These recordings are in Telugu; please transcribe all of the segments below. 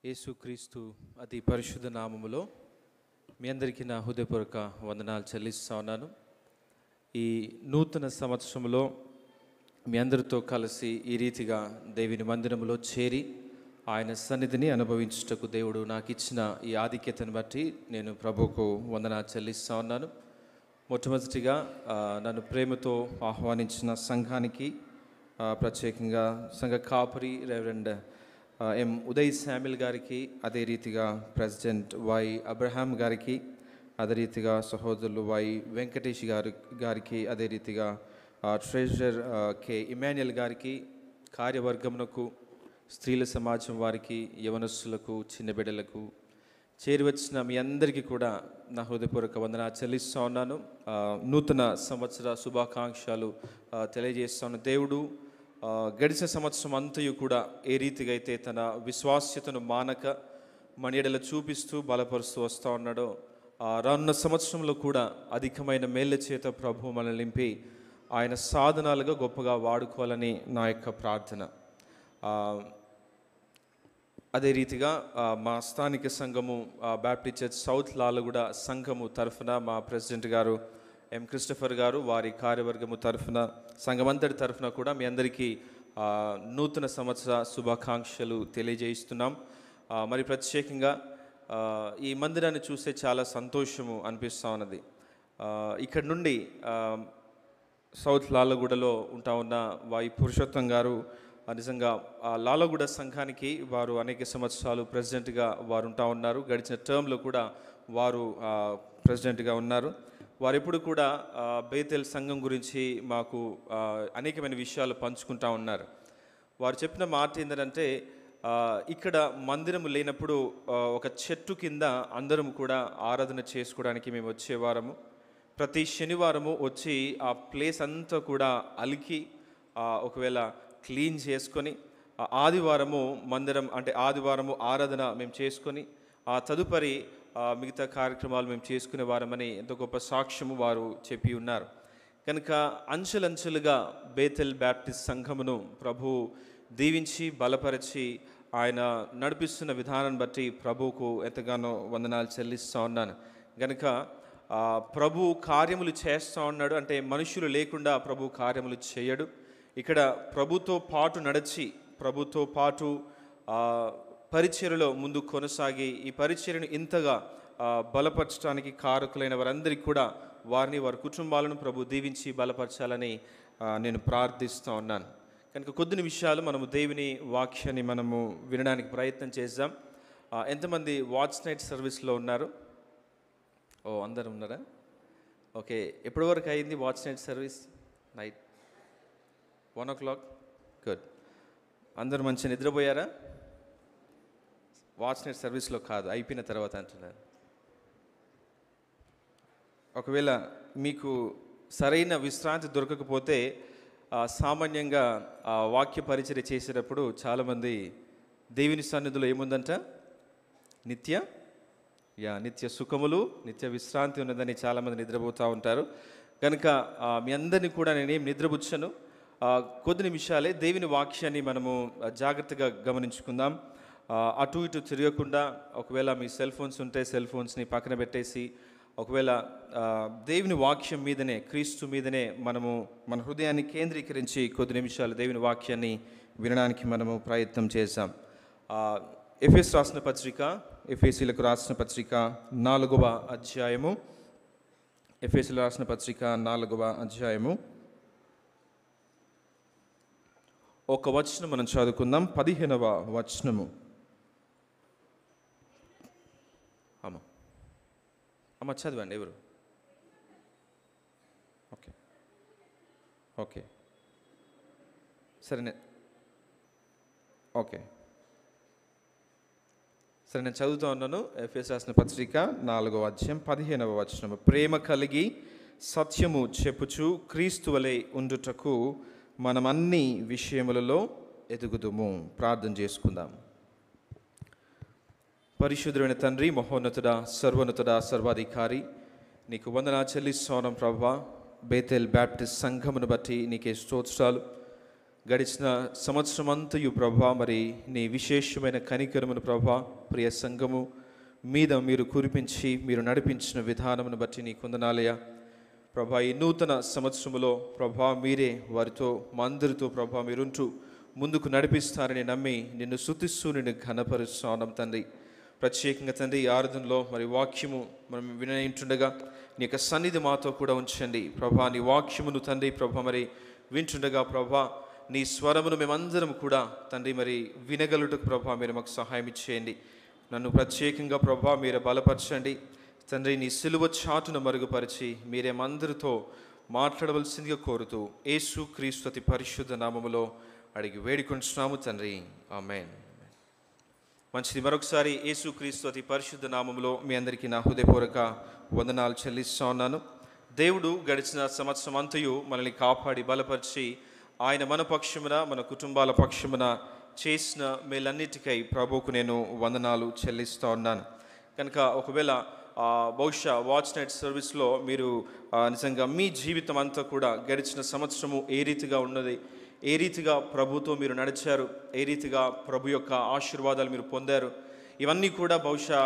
యేసుక్రీస్తు అతి పరిశుద్ధ నామములో మీ అందరికీ నా హృదయపూర్వక వందనాలు చెల్లిస్తా ఉన్నాను. ఈ నూతన సంవత్సరంలో మీ అందరితో కలిసి ఈ రీతిగా దేవుని మందిరంలో చేరి ఆయన సన్నిధిని అనుభవించుటకు దేవుడు నాకు ఇచ్చిన ఈ ఆధిక్యతను బట్టి నేను ప్రభువుకు వందనాలు చెల్లిస్తా ఉన్నాను. మొట్టమొదటిగా నన్ను ప్రేమతో ఆహ్వానించిన సంఘానికి, ప్రత్యేకంగా సంఘ కాపరి రెవరెండ్ ఎం ఉదయ్ శామ్యుల్ గారికి, అదే రీతిగా ప్రెసిడెంట్ వై అబ్రహాం గారికి, అదే రీతిగా సహోదరులు వై వెంకటేష్ గారికి, అదే రీతిగా ట్రెజరర్ కె ఇమాన్యుయల్ గారికి, కార్యవర్గమునకు, స్త్రీల సమాజం వారికి, యవనస్తులకు, చిన్న బిడ్డలకు, చేరివచ్చిన మీ అందరికీ కూడా నా హృదయపూర్వక వందనాలు చెల్లిస్తూ ఉన్నాను. నూతన సంవత్సర శుభాకాంక్షలు తెలియజేస్తాను. దేవుడు గడిచిన సంవత్సరం అంతయు కూడా ఏ రీతిగా అయితే తన విశ్వాస్యతను మానక మన ఎడల చూపిస్తూ బలపరుస్తూ వస్తూ ఉన్నాడో, రానున్న సంవత్సరంలో కూడా అధికమైన మేళ్ల చేత ప్రభు మనల్ని నింపి ఆయన సాధనాలుగా గొప్పగా వాడుకోవాలని నా యొక్క ప్రార్థన. అదే రీతిగా మా స్థానిక సంఘము బ్యాప్టిస్ట్ చర్చ్ సౌత్ లాలగూడ సంఘము తరఫున మా ప్రెసిడెంట్ గారు ఎం క్రిస్టఫర్ గారు, వారి కార్యవర్గము తరఫున, సంఘమంతటి తరఫున కూడా మీ అందరికీ నూతన సంవత్సర శుభాకాంక్షలు తెలియజేస్తున్నాం. మరి ప్రత్యేకంగా ఈ మందిరాన్ని చూస్తే చాలా సంతోషము అనిపిస్తూ ఉన్నది. ఇక్కడ నుండి సౌత్ లాలగూడలో ఉంటా ఉన్న వై పురుషోత్తం గారు నిజంగా లాలగూడ సంఘానికి వారు అనేక సంవత్సరాలు ప్రెసిడెంట్గా వారు ఉంటా ఉన్నారు. గడిచిన టర్మ్లో కూడా వారు ప్రెసిడెంట్గా ఉన్నారు. వారు ఎప్పుడు కూడా బేతెల్ సంఘం గురించి మాకు అనేకమైన విషయాలు పంచుకుంటూ ఉన్నారు. వారు చెప్పిన మాట ఏంటంటే, ఇక్కడ మందిరం లేనప్పుడు ఒక చెట్టు కింద అందరం కూడా ఆరాధన చేసుకోవడానికి మేము వచ్చేవారము. ప్రతి శనివారము వచ్చి ఆ ప్లేస్ అంతా కూడా అలికి ఒకవేళ క్లీన్ చేసుకొని, ఆదివారము మందిరం అంటే ఆదివారము ఆరాధన మేము చేసుకొని ఆ తదుపరి మిగతా కార్యక్రమాలు మేము చేసుకునే వారమని ఎంతో గొప్ప సాక్ష్యము వారు చెప్పి ఉన్నారు. కనుక అంచెలంచెలుగా బేతెల్ బ్యాప్టిస్ట్ సంఘమును ప్రభు దీవించి బలపరిచి ఆయన నడిపిస్తున్న విధానాన్ని బట్టి ప్రభువుకు ఎంతగానో వందనాలు చెల్లిస్తూ ఉన్నాను. కనుక ప్రభు కార్యములు చేస్తూ ఉన్నాడు. అంటే మనుషులు లేకుండా ప్రభు కార్యములు చేయడు. ఇక్కడ ప్రభుతో పాటు నడిచి, ప్రభుతో పాటు పరిచర్యలో ముందు కొనసాగి ఈ పరిచర్యను ఇంతగా బలపరచడానికి కారకులైన వారందరికీ కూడా వారిని, వారి కుటుంబాలను ప్రభు దీవించి బలపరచాలని నేను ప్రార్థిస్తూ ఉన్నాను. కనుక కొద్ది నిమిషాలు మనము దేవుని వాక్యాన్ని మనము వినడానికి ప్రయత్నం చేద్దాం. ఎంతమంది వాచ్ నైట్ సర్వీస్లో ఉన్నారు? అందరూ ఉన్నారా? ఓకే. ఎప్పటి వరకు అయింది watch night service? Night 1 o'clock. Good. అందరూ మంచిగా నిద్రపోయారా? వాచ్ నైట్ సర్వీస్లో కాదు, అయిపోయిన తర్వాత అంటున్నారు. ఒకవేళ మీకు సరైన విశ్రాంతి దొరకకపోతే సామాన్యంగా వాక్య పరిచర్య చేసేటప్పుడు చాలామంది దేవుని సన్నిధిలో ఏముందంట? నిత్య సుఖములు, నిత్య విశ్రాంతి ఉన్నదని చాలామంది నిద్రపోతూ ఉంటారు. కనుక మీ అందరినీ కూడా నేనేం నిద్రపుచ్చను. కొద్ది నిమిషాలే దేవుని వాక్యాన్ని మనము జాగ్రత్తగా గమనించుకుందాం. అటు ఇటు తిరగకుండా, ఒకవేళ మీ సెల్ ఫోన్స్ ఉంటే సెల్ ఫోన్స్ని పక్కన పెట్టేసి, ఒకవేళ దేవుని వాక్యం మీదనే, క్రీస్తు మీదనే మనము మన హృదయాన్ని కేంద్రీకరించి కొద్ది నిమిషాలు దేవుని వాక్యాన్ని వినడానికి మనము ప్రయత్నం చేద్దాం. ఎఫెసీలకు రాసిన పత్రిక 4వ అధ్యాయము. ఎఫెసీయులకు రాసిన పత్రిక 4వ అధ్యాయము. ఒక వచనం మనం చదువుకుందాం. 15వ వచనము. అమ్మ చదవండి. ఎవరు? ఓకే సరే నేను చదువుతూ ఉన్నాను. ఎఫెసీయులకు రాసిన పత్రిక 4వ అధ్యాయం 15వ వచనము. ప్రేమ కలిగి సత్యము చెప్పుచు క్రీస్తు వలె ఉండుటకు మనం అన్ని విషయములలో ఎదుగుదుము. ప్రార్థన చేసుకుందాం. పరిశుద్ధుడైన తండ్రి, మహోన్నతుడా, సర్వోన్నతుడా, సర్వాధికారి, నీకు వందనాలు చెల్లిస్తున్నాం ప్రభువా. బేతెల్ బ్యాప్టిస్ట్ సంఘమును బట్టి నీకే స్తోత్రాలు. గడిచిన సంవత్సరం అంతయు ప్రభా మరి నీ విశేషమైన కనికరమును ప్రభా ప్రియ సంఘము మీద మీరు కురిపించి మీరు నడిపించిన విధానమును బట్టి నీ కొందనాలయ ప్రభా. ఈ నూతన సంవత్సరములో ప్రభా మీరే వారితో మా అందరితో ప్రభా మీరుంటూ ముందుకు నడిపిస్తారని నమ్మి నిన్ను స్తుతిస్తూ నిన్ను ఘనపరుస్తున్నాం తండ్రి. ప్రత్యేకంగా తండ్రి ఈ ఆరాధనలో మరి వాక్యము మనం వింటుండగా నీ యొక్క సన్నిధి మాతో కూడా ఉంచండి ప్రభా. నీ వాక్యమును తండ్రి ప్రభా మరి వింటుండగా ప్రభా నీ స్వరమును మేమందరం కూడా తండ్రి మరి వినగలుటకు ప్రభా మీరు మాకు సహాయం ఇచ్చేయండి. నన్ను ప్రత్యేకంగా ప్రభా మీరు బలపరచండి తండ్రి. నీ సిలువ చాటును మరుగుపరిచి మీరేమందరితో మాట్లాడవలసిందిగా కోరుతూ యేసు క్రీస్తు అతి పరిశుద్ధ నామములో అడిగి వేడుకొంచున్నాము తండ్రి, ఆమేన్. మంచిది. మరొకసారి యేసు క్రీస్తు అతి పరిశుద్ధ నామములో మీ అందరికీ నా హృదయపూర్వక వందనాలు చెల్లిస్తూ ఉన్నాను. దేవుడు గడిచిన సంవత్సరం అంతయు మనల్ని కాపాడి బలపరిచి ఆయన మన పక్షమున మన కుటుంబాల పక్షమున చేసిన మేలన్నిటికై ప్రభువుకు నేను వందనాలు చెల్లిస్తూ ఉన్నాను. కనుక ఒకవేళ బహుశా వాచ్ నైట్ సర్వీస్లో మీరు నిజంగా మీ జీవితం అంతా కూడా గడిచిన సంవత్సరము ఏ రీతిగా ఉన్నది, ఏ రీతిగా ప్రభుతో మీరు నడిచారు, ఏ రీతిగా ప్రభు యొక్క ఆశీర్వాదాలు మీరు పొందారు, ఇవన్నీ కూడా బహుశా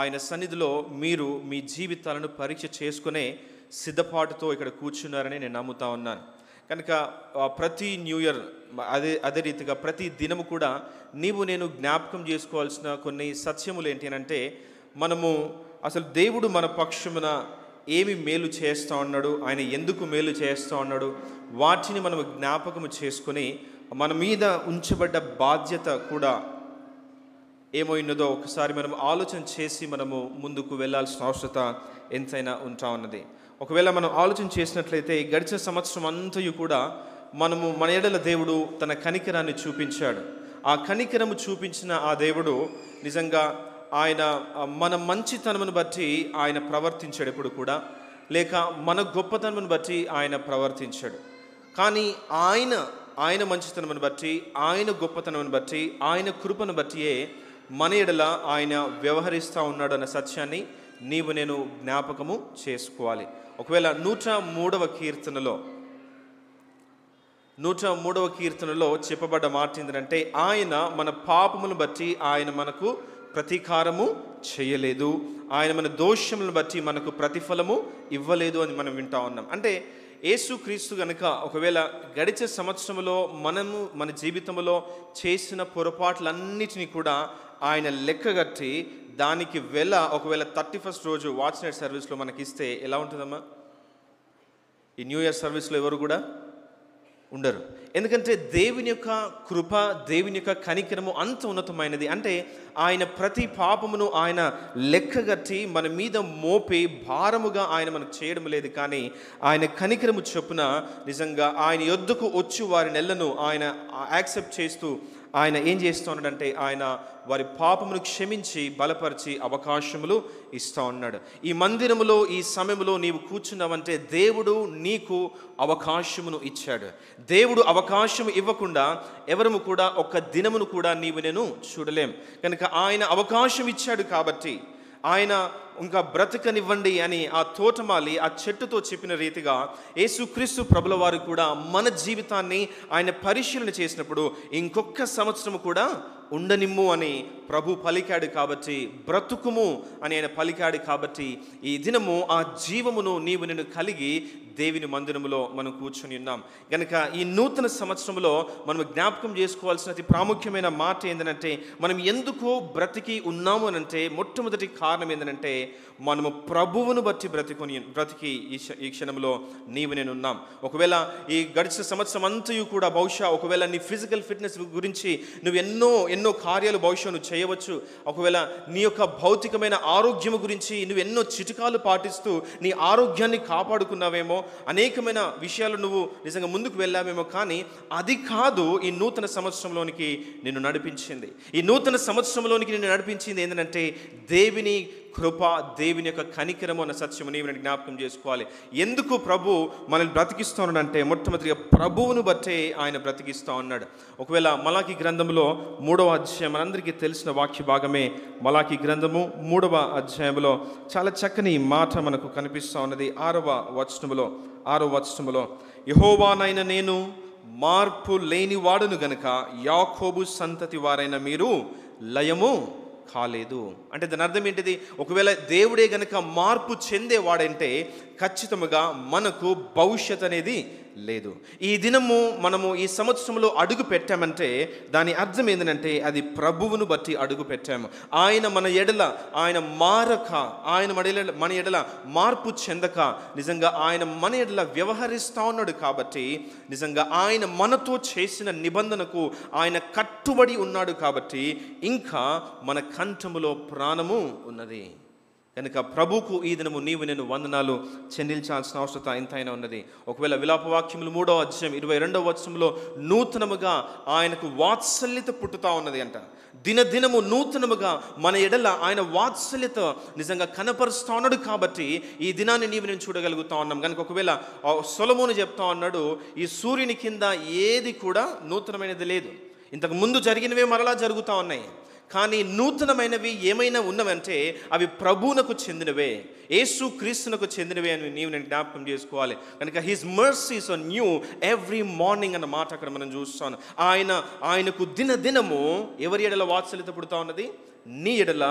ఆయన సన్నిధిలో మీరు మీ జీవితాలను పరీక్ష చేసుకునే సిద్ధపాటుతో ఇక్కడ కూర్చున్నారని నేను నమ్ముతా ఉన్నాను. కనుక ప్రతి న్యూ ఇయర్ అదే రీతిగా ప్రతి దినము కూడా నీవు నేను జ్ఞాపకం చేసుకోవాల్సిన కొన్ని సత్యములు ఏంటి అని అంటే, మనము అసలు దేవుడు మన పక్షమున ఏమి మేలు చేస్తూ ఉన్నాడు, ఆయన ఎందుకు మేలు చేస్తూ ఉన్నాడు, వాటిని మనము జ్ఞాపకము చేసుకొని మన మీద ఉంచబడ్డ బాధ్యత కూడా ఏమైనదో ఒకసారి మనం ఆలోచన చేసి మనము ముందుకు వెళ్ళాల్సిన అవసరత ఎంతైనా ఉంటా ఉన్నది. ఒకవేళ మనం ఆలోచన చేసినట్లయితే గడిచిన సంవత్సరం అంతయు కూడా మనము మన ఎడల దేవుడు తన కనికరాన్ని చూపించాడు. ఆ కనికరము చూపించిన ఆ దేవుడు నిజంగా ఆయన మన మంచితనమును బట్టి ఆయన ప్రవర్తించాడు ఎప్పుడు కూడా, లేక మన గొప్పతనమును బట్టి ఆయన ప్రవర్తించాడు. కానీ ఆయన మంచితనమును బట్టి, ఆయన గొప్పతనమును బట్టి, ఆయన కృపను బట్టియే మన ఎడల ఆయన వ్యవహరిస్తూ ఉన్నాడు అన్న సత్యాన్ని నీవు నేను జ్ఞాపకము చేసుకోవాలి. ఒకవేళ 103వ కీర్తనలో చెప్పబడ్డ మాట ఏంటంటే, ఆయన మన పాపములను బట్టి ఆయన మనకు ప్రతీకారము చేయలేదు, ఆయన మన దోషములను బట్టి మనకు ప్రతిఫలము ఇవ్వలేదు అని మనం వింటా ఉన్నాం. అంటే యేసుక్రీస్తు కనుక ఒకవేళ గడిచే సంవత్సరంలో మనము మన జీవితంలో చేసిన పొరపాట్లన్నిటినీ కూడా ఆయన లెక్కగట్టి దానికి ఒకవేళ 31st రోజు వాచ్ నైట్ సర్వీస్లో మనకి ఇస్తే ఎలా ఉంటుందమ్మా? ఈ న్యూ ఇయర్ సర్వీస్లో ఎవరు కూడా ఉండరు. ఎందుకంటే దేవుని యొక్క కృప, దేవుని యొక్క కనికరము అంత ఉన్నతమైనది. అంటే ఆయన ప్రతి పాపమును ఆయన లెక్కగట్టి మన మీద మోపి భారముగా ఆయన మనకు చేయడం లేదు, కానీ ఆయన కనికరము చొప్పున నిజంగా ఆయన యొద్దకు వచ్చి వారి నెలను ఆయన యాక్సెప్ట్ చేస్తూ ఆయన ఏం చేస్తూ ఉన్నాడంటే ఆయన వారి పాపమును క్షమించి బలపరిచి అవకాశములు ఇస్తూ ఉన్నాడు. ఈ మందిరములో ఈ సమయంలో నీవు కూర్చున్నావంటే దేవుడు నీకు అవకాశమును ఇచ్చాడు. దేవుడు అవకాశం ఇవ్వకుండా ఎవరము కూడా ఒక్క దినమును కూడా నీవు నేను చూడలేం. కనుక ఆయన అవకాశం ఇచ్చాడు కాబట్టి ఆయన ఇంకా బ్రతకనివ్వండి అని ఆ తోటమాలి ఆ చెట్టుతో చెప్పిన రీతిగా యేసుక్రీస్తు ప్రభుల వారు కూడా మన జీవితాన్ని ఆయన పరిశీలన చేసినప్పుడు ఇంకొక సంవత్సరం కూడా ఉండనిమ్ము అని ప్రభు పలికాడు కాబట్టి, బ్రతుకుము అని ఆయన పలికాడు కాబట్టి ఈ దినము ఆ జీవమును నీవు నేను కలిగి దేవుని మందిరములో మనం కూర్చొని ఉన్నాం. కనుక ఈ నూతన సంవత్సరంలో మనం జ్ఞాపకం చేసుకోవాల్సిన అతి ప్రాముఖ్యమైన మాట ఏంటంటే, మనం ఎందుకు బ్రతికి ఉన్నాము అనంటే మొట్టమొదటి కారణం ఏంటంటే మనము ప్రభువును బట్టి బ్రతికి ఈ క్షణంలో నీవు నేను ఉన్నాం. ఒకవేళ ఈ గడిచిన సంవత్సరం అంతయు కూడా బహుశా ఒకవేళ నీ ఫిజికల్ ఫిట్నెస్ గురించి నువ్వు ఎన్నో కార్యాలు బహుశా నువ్వు చేయవచ్చు. ఒకవేళ నీ యొక్క భౌతికమైన ఆరోగ్యం గురించి నువ్వు ఎన్నో చిట్కాలు పాటిస్తూ నీ ఆరోగ్యాన్ని కాపాడుకున్నావేమో, అనేకమైన విషయాలు నువ్వు నిజంగా ముందుకు వెళ్ళావేమో, కానీ అది కాదు ఈ నూతన సంవత్సరంలోనికి నిన్ను నడిపించింది. ఈ నూతన సంవత్సరంలోనికి నిన్ను నడిపించింది ఏంటంటే దేవుని కృప, దేవుని యొక్క కనికరము అన్న సత్యము నీవు నేను జ్ఞాపకం చేసుకోవాలి. ఎందుకు ప్రభు మనల్ని బ్రతికిస్తూ ఉన్నాడంటే మొట్టమొదటిగా ప్రభువును బట్టే ఆయన బ్రతికిస్తూ ఉన్నాడు. ఒకవేళ మలాకి గ్రంథంలో 3వ అధ్యాయం, మనందరికీ తెలిసిన వాక్య భాగమే మలాకి గ్రంథము 3వ అధ్యాయంలో చాలా చక్కని మాట మనకు కనిపిస్తూ ఉన్నది. 6వ వచనములో యెహోవానైన నేను మార్పు లేని వాడును గనుక యాకోబు సంతతి వారైన మీరు లయము కాలేదు. అంటే దాని అర్థం ఏంటిది? ఒకవేళ దేవుడే గనక మార్పు చెందేవాడంటే ఖచ్చితంగా మనకు భవిష్యత్ అనేది లేదు. ఈ దినము మనము ఈ సంవత్సరంలో అడుగు పెట్టామంటే దాని అర్థం ఏంటంటే అది ప్రభువును బట్టి అడుగు పెట్టాము. ఆయన మన ఎడల ఆయన మారక, ఆయన మన ఎడల మార్పు చెందక నిజంగా ఆయన మన ఎడల వ్యవహరిస్తూ ఉన్నాడు. కాబట్టి నిజంగా ఆయన మనతో చేసిన నిబంధనకు ఆయన కట్టుబడి ఉన్నాడు. కాబట్టి ఇంకా మన కంఠములో ప్రాణము ఉన్నది కనుక ప్రభుకు ఈ దినము నీవు నేను వందనాలు చెల్లించాల్సిన అవసరత ఎంతైనా ఉన్నది. ఒకవేళ విలాపవాక్యములు 3వ అధ్యాయం 22వ వచనంలో నూతనముగా ఆయనకు వాత్సల్యత పుట్టుతా ఉన్నది అంట. దినదినము నూతనముగా మన ఎడల ఆయన వాత్సల్యత నిజంగా కనపరుస్తూ ఉన్నాడు. కాబట్టి ఈ దినాన్ని నీవు నేను చూడగలుగుతా ఉన్నాం. కనుక ఒకవేళ సొలొమోను చెప్తా ఉన్నాడు, ఈ సూర్యుని కింద ఏది కూడా నూతనమైనది లేదు, ఇంతకు ముందు జరిగినవే మరలా జరుగుతూ ఉన్నాయి. కానీ నూతనమైనవి ఏమైనా ఉన్నవంటే అవి ప్రభువునకు చెందినవే, యేసు క్రీస్తునకు చెందినవే అని నీవు నేను జ్ఞాపకం చేసుకోవాలి. కనుక his mercies are new every morning అన్న మాట అక్కడ మనం చూస్తాను. ఆయనకు దినదినము ఎవరి ఎడల వాత్సల్యత పుడుతూ ఉన్నది? నీ ఎడల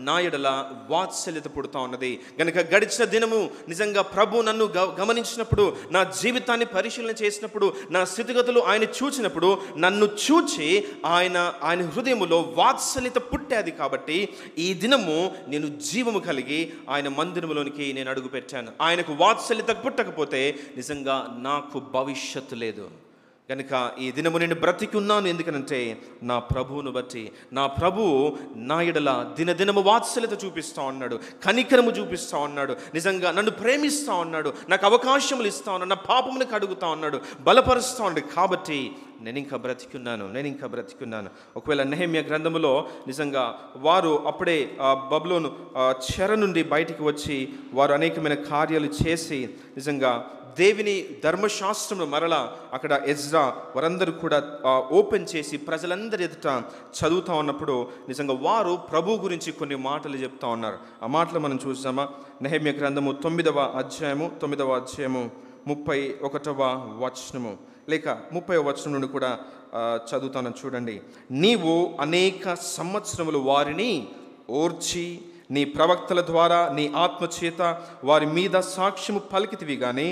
నా ఎడల వాత్సల్యత పుడుతూ ఉన్నది. కనుక గడిచిన దినము నిజంగా ప్రభు నన్ను గమనించినప్పుడు, నా జీవితాన్ని పరిశీలన చేసినప్పుడు, నా స్థితిగతులు ఆయన చూచినప్పుడు నన్ను చూచి ఆయన హృదయములో వాత్సల్యత పుట్టేది. కాబట్టి ఈ దినము నేను జీవము కలిగి ఆయన మందిరములోనికి నేను అడుగు పెట్టాను. ఆయనకు వాత్సల్యత పుట్టకపోతే నిజంగా నాకు భవిష్యత్తు లేదు. కనుక ఈ దినము నేను బ్రతికి ఉన్నాను. ఎందుకనంటే నా ప్రభువును బట్టి. నా ప్రభువు నా ఎడల దినదినము వాత్సల్యత చూపిస్తూ ఉన్నాడు, కనికరము చూపిస్తూ ఉన్నాడు, నిజంగా నన్ను ప్రేమిస్తూ ఉన్నాడు, నాకు అవకాశములు ఇస్తూ ఉన్నాడు, నా పాపమును కడుగుతూ ఉన్నాడు, బలపరుస్తూ ఉన్నాడు. కాబట్టి నేను ఇంకా బ్రతికున్నాను. ఒకవేళ నెహెమ్యా గ్రంథములో నిజంగా వారు అప్పుడే బబులోను చెర నుండి బయటికి వచ్చి వారు అనేకమైన కార్యాలు చేసి నిజంగా దేవుని ధర్మశాస్త్రము మరలా అక్కడ ఎజ్రా వారందరూ కూడా ఓపెన్ చేసి ప్రజలందరి ఎదుట చదువుతూ ఉన్నప్పుడు నిజంగా వారు ప్రభు గురించి కొన్ని మాటలు చెప్తా ఉన్నారు. ఆ మాటలు మనం చూసామా? నెహెమ్యా గ్రంథము 9వ అధ్యాయము 31వ వచనము లేక 30వ వచనం నుండి కూడా చదువుతాను చూడండి. నీవు అనేక సంవత్సరములు వారిని ఓర్చి నీ ప్రవక్తల ద్వారా నీ ఆత్మచేత వారి మీద సాక్ష్యము పలికితివి గాని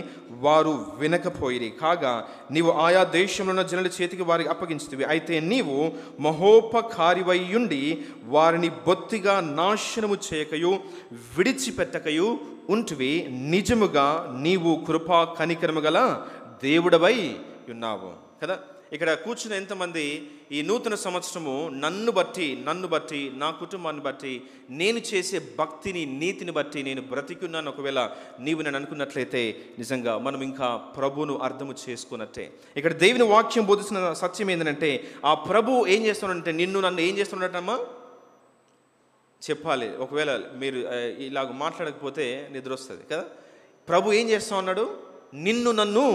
వారు వినకపోయిరి. కాగా నీవు ఆయా దేశంలో ఉన్న జనుల చేతికి వారికి అప్పగించితివి. అయితే నీవు మహోపకారివైయుండి వారిని బొత్తిగా నాశనము చేయకయు విడిచిపెట్టకయు ఉంటివి. నిజముగా నీవు కృపా కనికరము గల దేవుడవై ఉన్నావు కదా. ఇక్కడ కూర్చున్న ఎంతమంది ఈ నూతన సంవత్సరము నన్ను బట్టి నా కుటుంబాన్ని బట్టి నేను చేసే భక్తిని నీతిని బట్టి నేను బ్రతికున్నాను ఒకవేళ నీవు నేను అనుకున్నట్లయితే నిజంగా మనం ఇంకా ప్రభువును అర్థము చేసుకున్నట్టే. ఇక్కడ దేవుని వాక్యం బోధిస్తున్న సత్యం ఏంటంటే ఆ ప్రభు ఏం చేస్తున్నాడంటే నన్ను ఏం చేస్తున్నాడమ్మా చెప్పాలి. ఒకవేళ మీరు ఇలాగ మాట్లాడకపోతే నిద్ర వస్తుంది కదా. ప్రభు ఏం చేస్తా ఉన్నాడు? నన్ను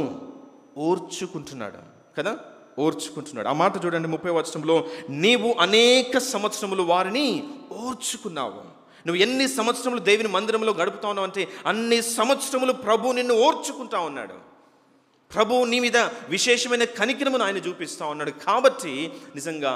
ఓర్చుకుంటున్నాడు కదా, ఓర్చుకుంటున్నాడు. ఆ మాట చూడండి 30వ వచనంలో, నీవు అనేక సంవత్సరములు వారిని ఓర్చుకున్నావు. నువ్వు ఎన్ని సంవత్సరములు దేవుని మందిరంలో గడుపుతా ఉన్నావు అంటే అన్ని సంవత్సరములు ప్రభు నిన్ను ఓర్చుకుంటా ఉన్నాడు. ప్రభు నీ మీద విశేషమైన కనికరమును ఆయన చూపిస్తూ ఉన్నాడు. కాబట్టి నిజంగా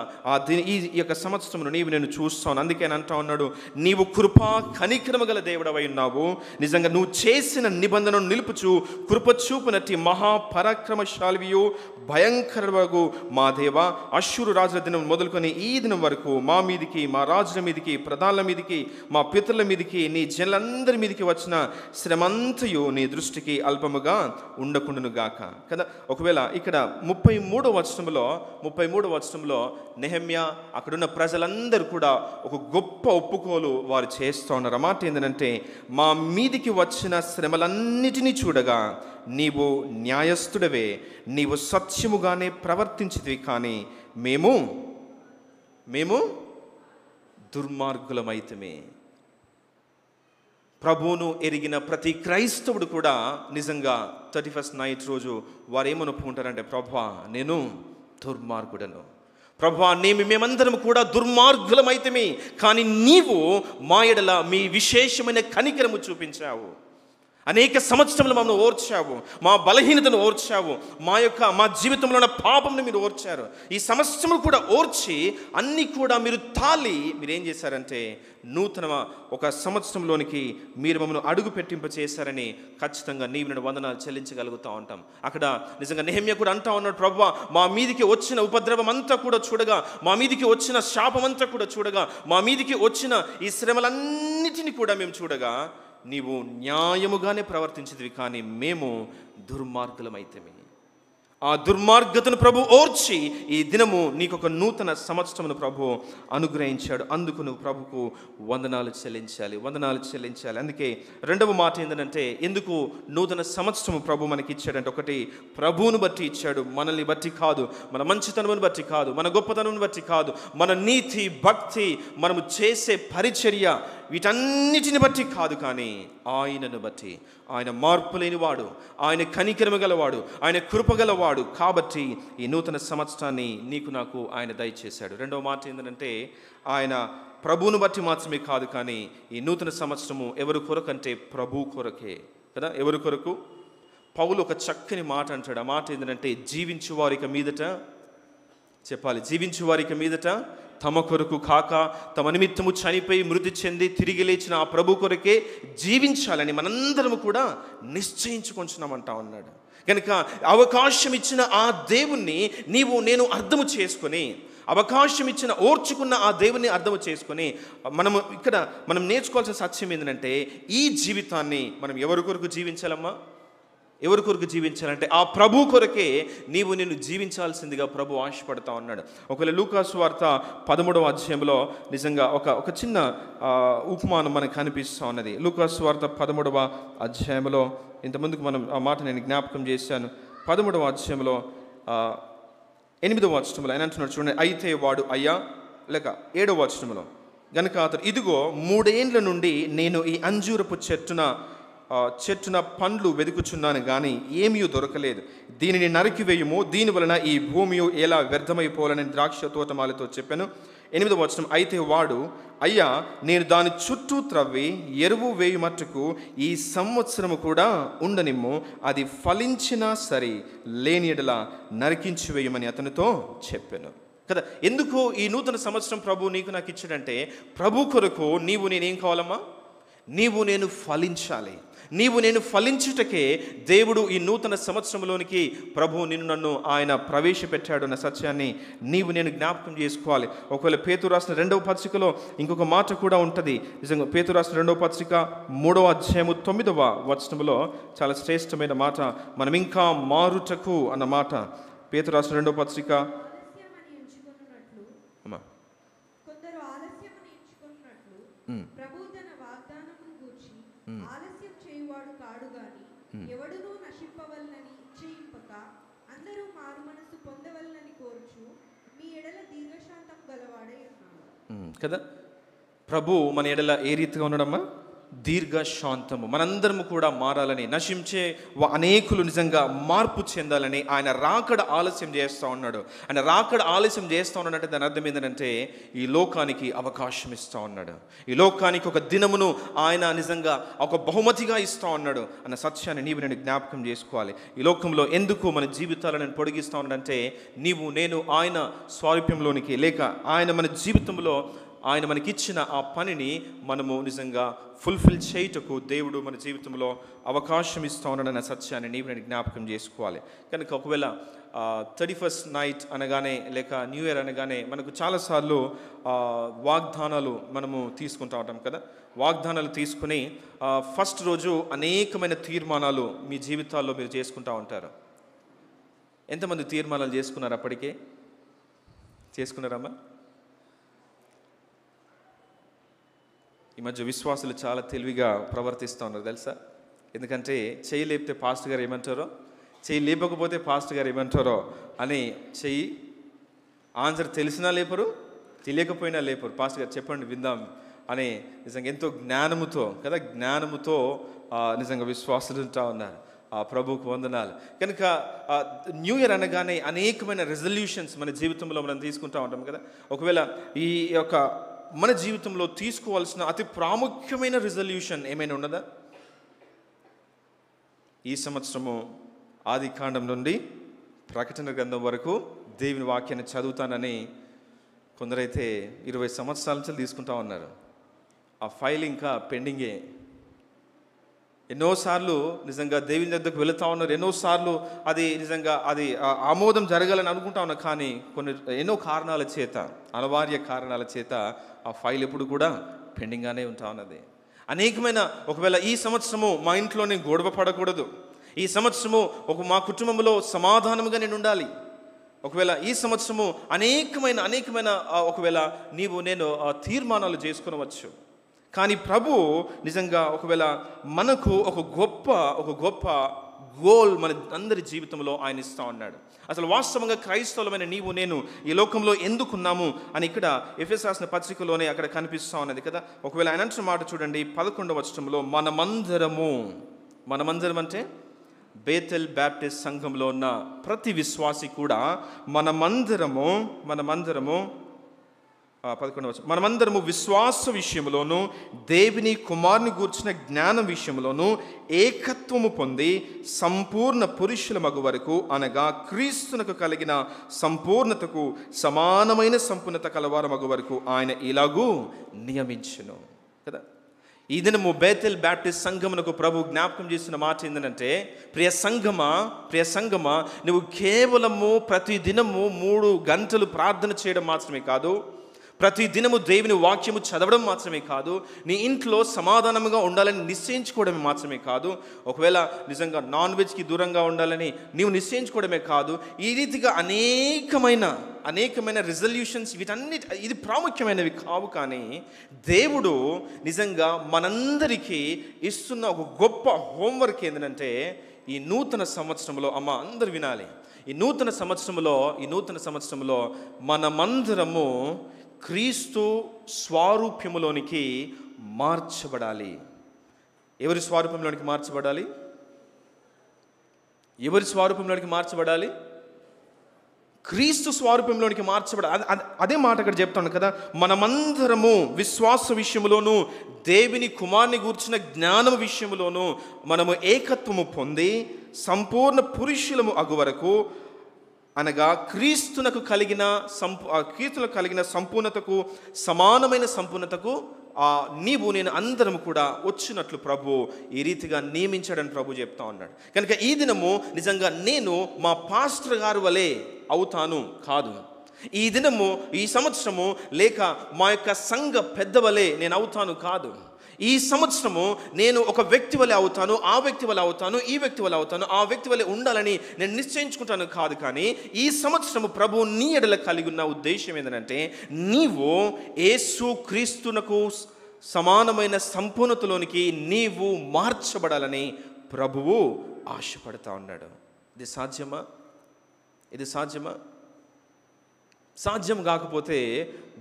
ఈ యొక్క సంవత్సరమును నీవు నేను చూస్తాను. అందుకే ఆయన అంటా ఉన్నాడు, నీవు కృపా కనికరము గల దేవుడవై ఉన్నావు. నిజంగా నువ్వు చేసిన నిబంధనను నిలుపుచు కృప చూపునట్టి మహాపరాక్రమశాలియు భయంకరవగు మా దేవ, అశ్షూరు రాజుల దినం మొదలుకొని ఈ దినం వరకు మా మీదికి, మా రాజుల మీదికి, ప్రధానుల మీదికి, మా పితరుల మీదికి, నీ జనులందరి మీదికి వచ్చిన శ్రమంతయు నీ దృష్టికి అల్పముగా ఉండకుండును గాక కదా. ఒకవేళ ఇక్కడ 33వ వచనంలో నెహెమ్యా అక్కడున్న ప్రజలందరూ కూడా ఒక గొప్ప ఒప్పుకోలు వారు చేస్తూ ఉన్నారు. అన్నమాట ఏంటంటే, మా మీదికి వచ్చిన శ్రమలన్నిటినీ చూడగా నీవు న్యాయస్థుడవే, నీవు సత్యముగానే ప్రవర్తించితివి, కానీ మేము దుర్మార్గులమైతమే. ప్రభువును ఎరిగిన ప్రతి క్రైస్తవుడు కూడా నిజంగా 31st నైట్ రోజు వారు ఏమని ఒప్పుకుంటారంటే, ప్రభువా నేను దుర్మార్గుడను, ప్రభువా మేమందరం కూడా దుర్మార్గులమైతమే, కానీ నీవు మా ఎడల మీ విశేషమైన కనికరము చూపించావు. అనేక సంవత్సరములు మమ్మల్ని ఓర్చావు, మా బలహీనతను ఓర్చావు, మా జీవితంలో ఉన్న పాపంను మీరు ఓర్చారు. ఈ సమస్యను కూడా ఓర్చి అన్నీ కూడా మీరు మీరేం చేశారంటే నూతన ఒక సంవత్సరంలోనికి మీరు మమ్మల్ని అడుగు పెట్టింప చేశారని ఖచ్చితంగా నీవు వందనాలు చెల్లించగలుగుతూ ఉంటాం. అక్కడ నిజంగా నెహెమ్యా కూడా అంటా ఉన్నాడు, ప్రభువా మా మీదికి వచ్చిన ఉపద్రవం అంతా కూడా చూడగా, మా మీదికి వచ్చిన శాపం అంతా కూడా చూడగా, మా మీదికి వచ్చిన ఈ శ్రమలన్నిటినీ కూడా మేము చూడగా నీవు న్యాయముగానే ప్రవర్తించితివి, కానీ మేము దుర్మార్గులమైతేమి. ఆ దుర్మార్గతను ప్రభు ఓర్చి ఈ దినము నీకు ఒక నూతన సంవత్సరమును ప్రభు అనుగ్రహించాడు. అందుకు నువ్వు ప్రభుకు వందనాలు చెల్లించాలి. అందుకే రెండవ మాట ఏంటంటే, ఎందుకు నూతన సంవత్సరము ప్రభు మనకి ఇచ్చాడంటే, ఒకటి ప్రభువును బట్టి ఇచ్చాడు, మనల్ని బట్టి కాదు, మన మంచితనమును బట్టి కాదు, మన గొప్పతనమును బట్టి కాదు, మన నీతి భక్తి మనము చేసే పరిచర్య వీటన్నిటిని బట్టి కాదు, కానీ ఆయనను బట్టి. ఆయన మార్పు లేనివాడు, ఆయన కనికరము గలవాడు, ఆయన కృపగలవాడు. కాబట్టి ఈ నూతన సంవత్సరాన్ని నీకు నాకు ఆయన దయచేశాడు. రెండవ మాట ఏంటంటే, ఆయన ప్రభువును బట్టి మాత్రమే కాదు, కానీ ఈ నూతన సంవత్సరము ఎవరి కొరకంటే ప్రభు కొరకే కదా. ఎవరి కొరకు? పౌలు ఒక చక్కని మాట అంటాడు. ఆ మాట ఏంటంటే, జీవించు వారికి మీదట చెప్పాలి, జీవించు వారికి మీదట తమ కొరకు కాక తమ నిమిత్తము చనిపోయి మృతి చెంది తిరిగి లేచిన ఆ ప్రభు కొరకే జీవించాలని మనందరము కూడా నిశ్చయించుకుంటున్నామంటా ఉన్నాడు. కనుక అవకాశం ఇచ్చిన ఆ దేవుణ్ణి నేను అర్థము చేసుకొని, అవకాశం ఇచ్చిన ఓర్చుకున్న ఆ దేవుణ్ణి అర్థము చేసుకొని మనం నేర్చుకోవాల్సిన సత్యం ఏంటంటే, ఈ జీవితాన్ని మనం ఎవరి కొరకు జీవించాలమ్మా? ఎవరి కొరకు జీవించాలంటే ఆ ప్రభు కొరకే నిన్ను జీవించాల్సిందిగా ప్రభు ఆశపడతా ఉన్నాడు. ఒకవేళ లూకాసు వార్త 13వ అధ్యాయంలో నిజంగా ఒక చిన్న ఉపమానం మనకు కనిపిస్తూ ఉన్నది. లూకాసు వార్త 13వ అధ్యాయంలో ఇంతకుముందుకు మనం ఆ మాట నేను జ్ఞాపకం చేశాను. 13వ అధ్యాయంలో 8వ వచనంలో ఆయన అంటున్నాడు చూడండి, అయితే వాడు అయ్యా, లేక 7వ వచనంలో, గనుక అతడు ఇదిగో 3 ఏండ్ల నుండి నేను ఈ అంజూరపు చెట్టున పండ్లు వెతుకుచున్నాను, కానీ ఏమీ దొరకలేదు. దీనిని నరికివేయుము, దీని వలన ఈ భూమి ఎలా వ్యర్థమైపోవాలని ద్రాక్ష తోటమాలతో చెప్పాను. 8వ వచనం, అయితే వాడు అయ్యా, నేను దాని చుట్టూ త్రవ్వి ఎరువు వేయు మట్టుకు ఈ సంవత్సరము కూడా ఉండనిమ్ము, అది ఫలించినా సరి, లేని ఎడల నరికించి వేయమని అతనితో చెప్పాను కదా. ఎందుకు ఈ నూతన సంవత్సరం ప్రభు నీకు నాకు ఇచ్చాడంటే, ప్రభు కొరకు నేనేం కావాలమ్మా? నేను ఫలించాలి. నేను ఫలించుటకే దేవుడు ఈ నూతన సంవత్సరంలోనికి ప్రభు నన్ను ఆయన ప్రవేశపెట్టాడు అన్న సత్యాన్ని నేను జ్ఞాపకం చేసుకోవాలి. ఒకవేళ పేతురు రాసిన 2వ పత్రికలో ఇంకొక మాట కూడా ఉంటుంది. నిజంగా పేతురు రాసిన 2వ పత్రిక 3వ అధ్యాయము 9వ వచనంలో చాలా శ్రేష్టమైన మాట, మనం ఇంకా మారుటకు అన్న మాట. పేతురు రాసిన 2వ పత్రిక కదా. ప్రభు మన ఎడల ఏ రీతిగా ఉన్నాడమ్మా? దీర్ఘశాంతము. మనందరము కూడా మారాలని, నశించే అనేకులు నిజంగా మార్పు చెందాలని ఆయన రాకడ ఆలస్యం చేస్తూ ఉన్నాడు. ఆయన రాకడ ఆలస్యం చేస్తూ ఉన్నాడంటే దాని అర్థం ఏంటంటే, ఈ లోకానికి అవకాశం ఇస్తూ ఉన్నాడు, ఈ లోకానికి ఒక దినమును ఆయన నిజంగా ఒక బహుమతిగా ఇస్తూ ఉన్నాడు అన్న సత్యాన్ని నేను జ్ఞాపకం చేసుకోవాలి. ఈ లోకంలో ఎందుకు మన జీవితాలను పొడిగిస్తూ ఉన్నాడంటే, నేను ఆయన స్వారూప్యంలోనికి, లేక ఆయన మన జీవితంలో ఆయన మనకిచ్చిన ఆ పనిని మనము నిజంగా ఫుల్ఫిల్ చేయుటకు దేవుడు మన జీవితంలో అవకాశం ఇస్తూ ఉన్నాడన్న సత్యాన్ని నేను జ్ఞాపకం చేసుకోవాలి. కనుక ఒకవేళ 31st నైట్ అనగానే, లేక న్యూ ఇయర్ అనగానే మనకు చాలాసార్లు వాగ్దానాలు మనము తీసుకుంటూ ఉంటాం కదా. వాగ్దానాలు తీసుకుని ఫస్ట్ రోజు అనేకమైన తీర్మానాలు మీ జీవితాల్లో మీరు చేసుకుంటూ ఉంటారు. ఎంతమంది తీర్మానాలు చేసుకున్నారు? అప్పటికే చేసుకున్నారమ్మా? ఈ మధ్య విశ్వాసులు చాలా తెలివిగా ప్రవర్తిస్తూ ఉన్నారు తెలుసా. ఎందుకంటే చెయ్యి లేపితే పాస్టర్ గారు ఏమంటారో, చెయ్యి లేపకపోతే పాస్టర్ గారు ఏమంటారో అని చెయ్యి ఆన్సర్ తెలిసినా లేపరు, తెలియకపోయినా లేపరు. పాస్టర్ గారు చెప్పండి విందాం అని నిజంగా ఎంతో జ్ఞానముతో నిజంగా విశ్వాసులు ఉంటా ఉన్నారు. ప్రభువుకు వందనాలు. కనుక న్యూ ఇయర్ అనగానే అనేకమైన రెజల్యూషన్స్ మన జీవితంలో మనం తీసుకుంటూ ఉంటాం కదా. ఒకవేళ ఈ యొక్క మన జీవితంలో తీసుకోవాల్సిన అతి ప్రాముఖ్యమైన రిజల్యూషన్ ఏమైనా ఉన్నదా? ఈ సంవత్సరము ఆది కాండం నుండి ప్రకటన గ్రంథం వరకు దేవుని వాక్యాన్ని చదువుతానని కొందరైతే 20 సంవత్సరాల నుంచి తీసుకుంటా ఉన్నారు. ఆ ఫైల్ ఇంకా పెండింగే. ఎన్నోసార్లు నిజంగా దేవుని దగ్గరకు వెళుతూ ఉన్నారు, ఎన్నోసార్లు అది నిజంగా అది ఆమోదం జరగాలని అనుకుంటా ఉన్నా, కానీ ఎన్నో కారణాల చేత, అనివార్య కారణాల చేత ఆ ఫైల్ ఎప్పుడు కూడా పెండింగ్గానే ఉంటా ఉన్నది. అనేకమైన ఒకవేళ ఈ సంవత్సరము మా ఇంట్లోనే గొడవ పడకూడదు, ఈ సంవత్సరము మా కుటుంబంలో సమాధానముగా నేను ఉండాలి, ఒకవేళ ఈ సంవత్సరము అనేకమైన ఒకవేళ నేను తీర్మానాలు చేసుకునవచ్చు. కానీ ప్రభు నిజంగా ఒకవేళ మనకు ఒక గొప్ప గోల్ మన అందరి జీవితంలో ఆయన ఇస్తూ ఉన్నాడు. అసలు వాస్తవంగా క్రైస్తవులమైన నేను ఈ లోకంలో ఎందుకున్నాము అని ఇక్కడ ఎఫెసీయులకు రాసిన పత్రికలోనే అక్కడ కనిపిస్తూ ఉన్నది కదా. ఒకవేళ ఆయన అంటున్న మాట చూడండి, 11వ వచనంలో మనమందరం అంటే బేతెల్ బ్యాప్టిస్ట్ సంఘంలో ఉన్న ప్రతి విశ్వాసి కూడా మనమందరము 11వ వచనం, మనమందరము విశ్వాస విషయంలోను దేవుని కుమారుని గూర్చిన జ్ఞానం విషయంలోను ఏకత్వము పొంది సంపూర్ణ పురుషుల మగు వరకు, అనగా క్రీస్తునకు కలిగిన సంపూర్ణతకు సమానమైన సంపూర్ణత కలవారు మగు వరకు ఆయన ఇలాగూ నియమించును కదా. ఈ దినము బేతెల్ బ్యాప్టిస్ట్ సంఘమునకు ప్రభు జ్ఞాపకం చేస్తున్న మాట ఏంటంటే, ప్రియ సంఘమా నువ్వు కేవలము ప్రతి దినము 3 గంటలు ప్రార్థన చేయడం మాత్రమే కాదు, ప్రతి దినము దేవుని వాక్యము చదవడం మాత్రమే కాదు, నీ ఇంట్లో సమాధానంగా ఉండాలని నిశ్చయించుకోవడమే మాత్రమే కాదు, ఒకవేళ నిజంగా నాన్ వెజ్కి దూరంగా ఉండాలని నీవు నిశ్చయించుకోవడమే కాదు, ఈ రీతిగా అనేకమైన రిజల్యూషన్స్, ఇది ప్రాముఖ్యమైనవి కావు. కానీ దేవుడు నిజంగా మనందరికీ ఇస్తున్న ఒక గొప్ప హోంవర్క్ ఏంటంటే, ఈ నూతన సంవత్సరంలో అందరు వినాలి, ఈ నూతన సంవత్సరంలో మనమందరము క్రీస్తు స్వరూప్యములోనికి మార్చబడాలి. ఎవరి స్వరూపంలోనికి మార్చబడాలి? క్రీస్తు స్వరూపంలోనికి మార్చబడాలి. అదే మాట అక్కడ చెప్తాను కదా, మనమందరము విశ్వాస విషయములోను దేవుని కుమారుని గూర్చిన జ్ఞానం విషయములోను మనము ఏకత్వము పొంది సంపూర్ణ పురుషులము అగు వరకు, అనగా క్రీస్తునకు కలిగిన సంపూర్ణతకు సమానమైన సంపూర్ణతకు నేను అందరము కూడా వచ్చినట్లు ప్రభు ఈ రీతిగా నియమించాడని ప్రభు చెప్తా ఉన్నాడు. కనుక ఈ దినము నిజంగా నేను మా పాస్టర్ గారు వలె అవుతాను కాదు, ఈ సంవత్సరము లేక మా యొక్క సంఘ పెద్ద వలె నేను అవుతాను కాదు, ఈ సంవత్సరము నేను ఒక వ్యక్తి వలె అవుతాను, ఆ వ్యక్తి వలె అవుతాను, ఈ వ్యక్తి వలె అవుతాను, ఆ వ్యక్తి వలె ఉండాలని నేను నిశ్చయించుకుంటాను కాదు. కానీ ఈ సంవత్సరము ప్రభు నీ ఎడల కలిగి ఉన్న ఉద్దేశం ఏంటంటే, నీవు యేసు క్రీస్తునకు సమానమైన సంపూర్ణతలోనికి నీవు మార్చబడాలని ప్రభువు ఆశపడతా ఉన్నాడు. ఇది సాధ్యమా? సాధ్యం కాకపోతే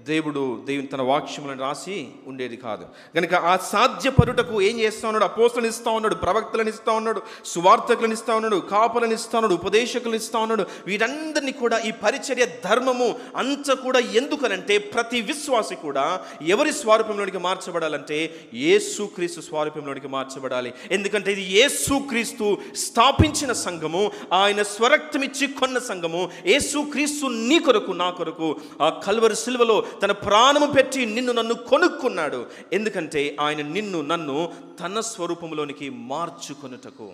దేవుని తన వాక్యములను రాసి ఉండేది కాదు. కనుక ఆ సాధ్యపరుటకు ఏం చేస్తూ ఉన్నాడు? అపోస్తలులను ఇస్తూ ఉన్నాడు, ప్రవక్తలను ఇస్తూ ఉన్నాడు, సువార్తకులను ఇస్తూ ఉన్నాడు, కాపలను ఇస్తూ ఉన్నాడు, ఉపదేశకులను ఇస్తూ ఉన్నాడు. వీటందరినీ కూడా ఈ పరిచర్య ధర్మము అంతా కూడా ఎందుకనంటే, ప్రతి విశ్వాసి కూడా ఎవరి స్వరూపంలోనికి మార్చబడాలంటే యేసుక్రీస్తు స్వరూపంలోనికి మార్చబడాలి. ఎందుకంటే ఇది యేసుక్రీస్తు స్థాపించిన సంఘము, ఆయన స్వరక్తమిచ్చి కొన్న సంఘము. యేసుక్రీస్తు నీ కొరకు నా కొరకు ఆ కల్వరి సిలువలో తన ప్రాణము పెట్టి నన్ను కొనుక్కున్నాడు. ఎందుకంటే ఆయన నన్ను తన స్వరూపంలోనికి మార్చుకొనుటకు.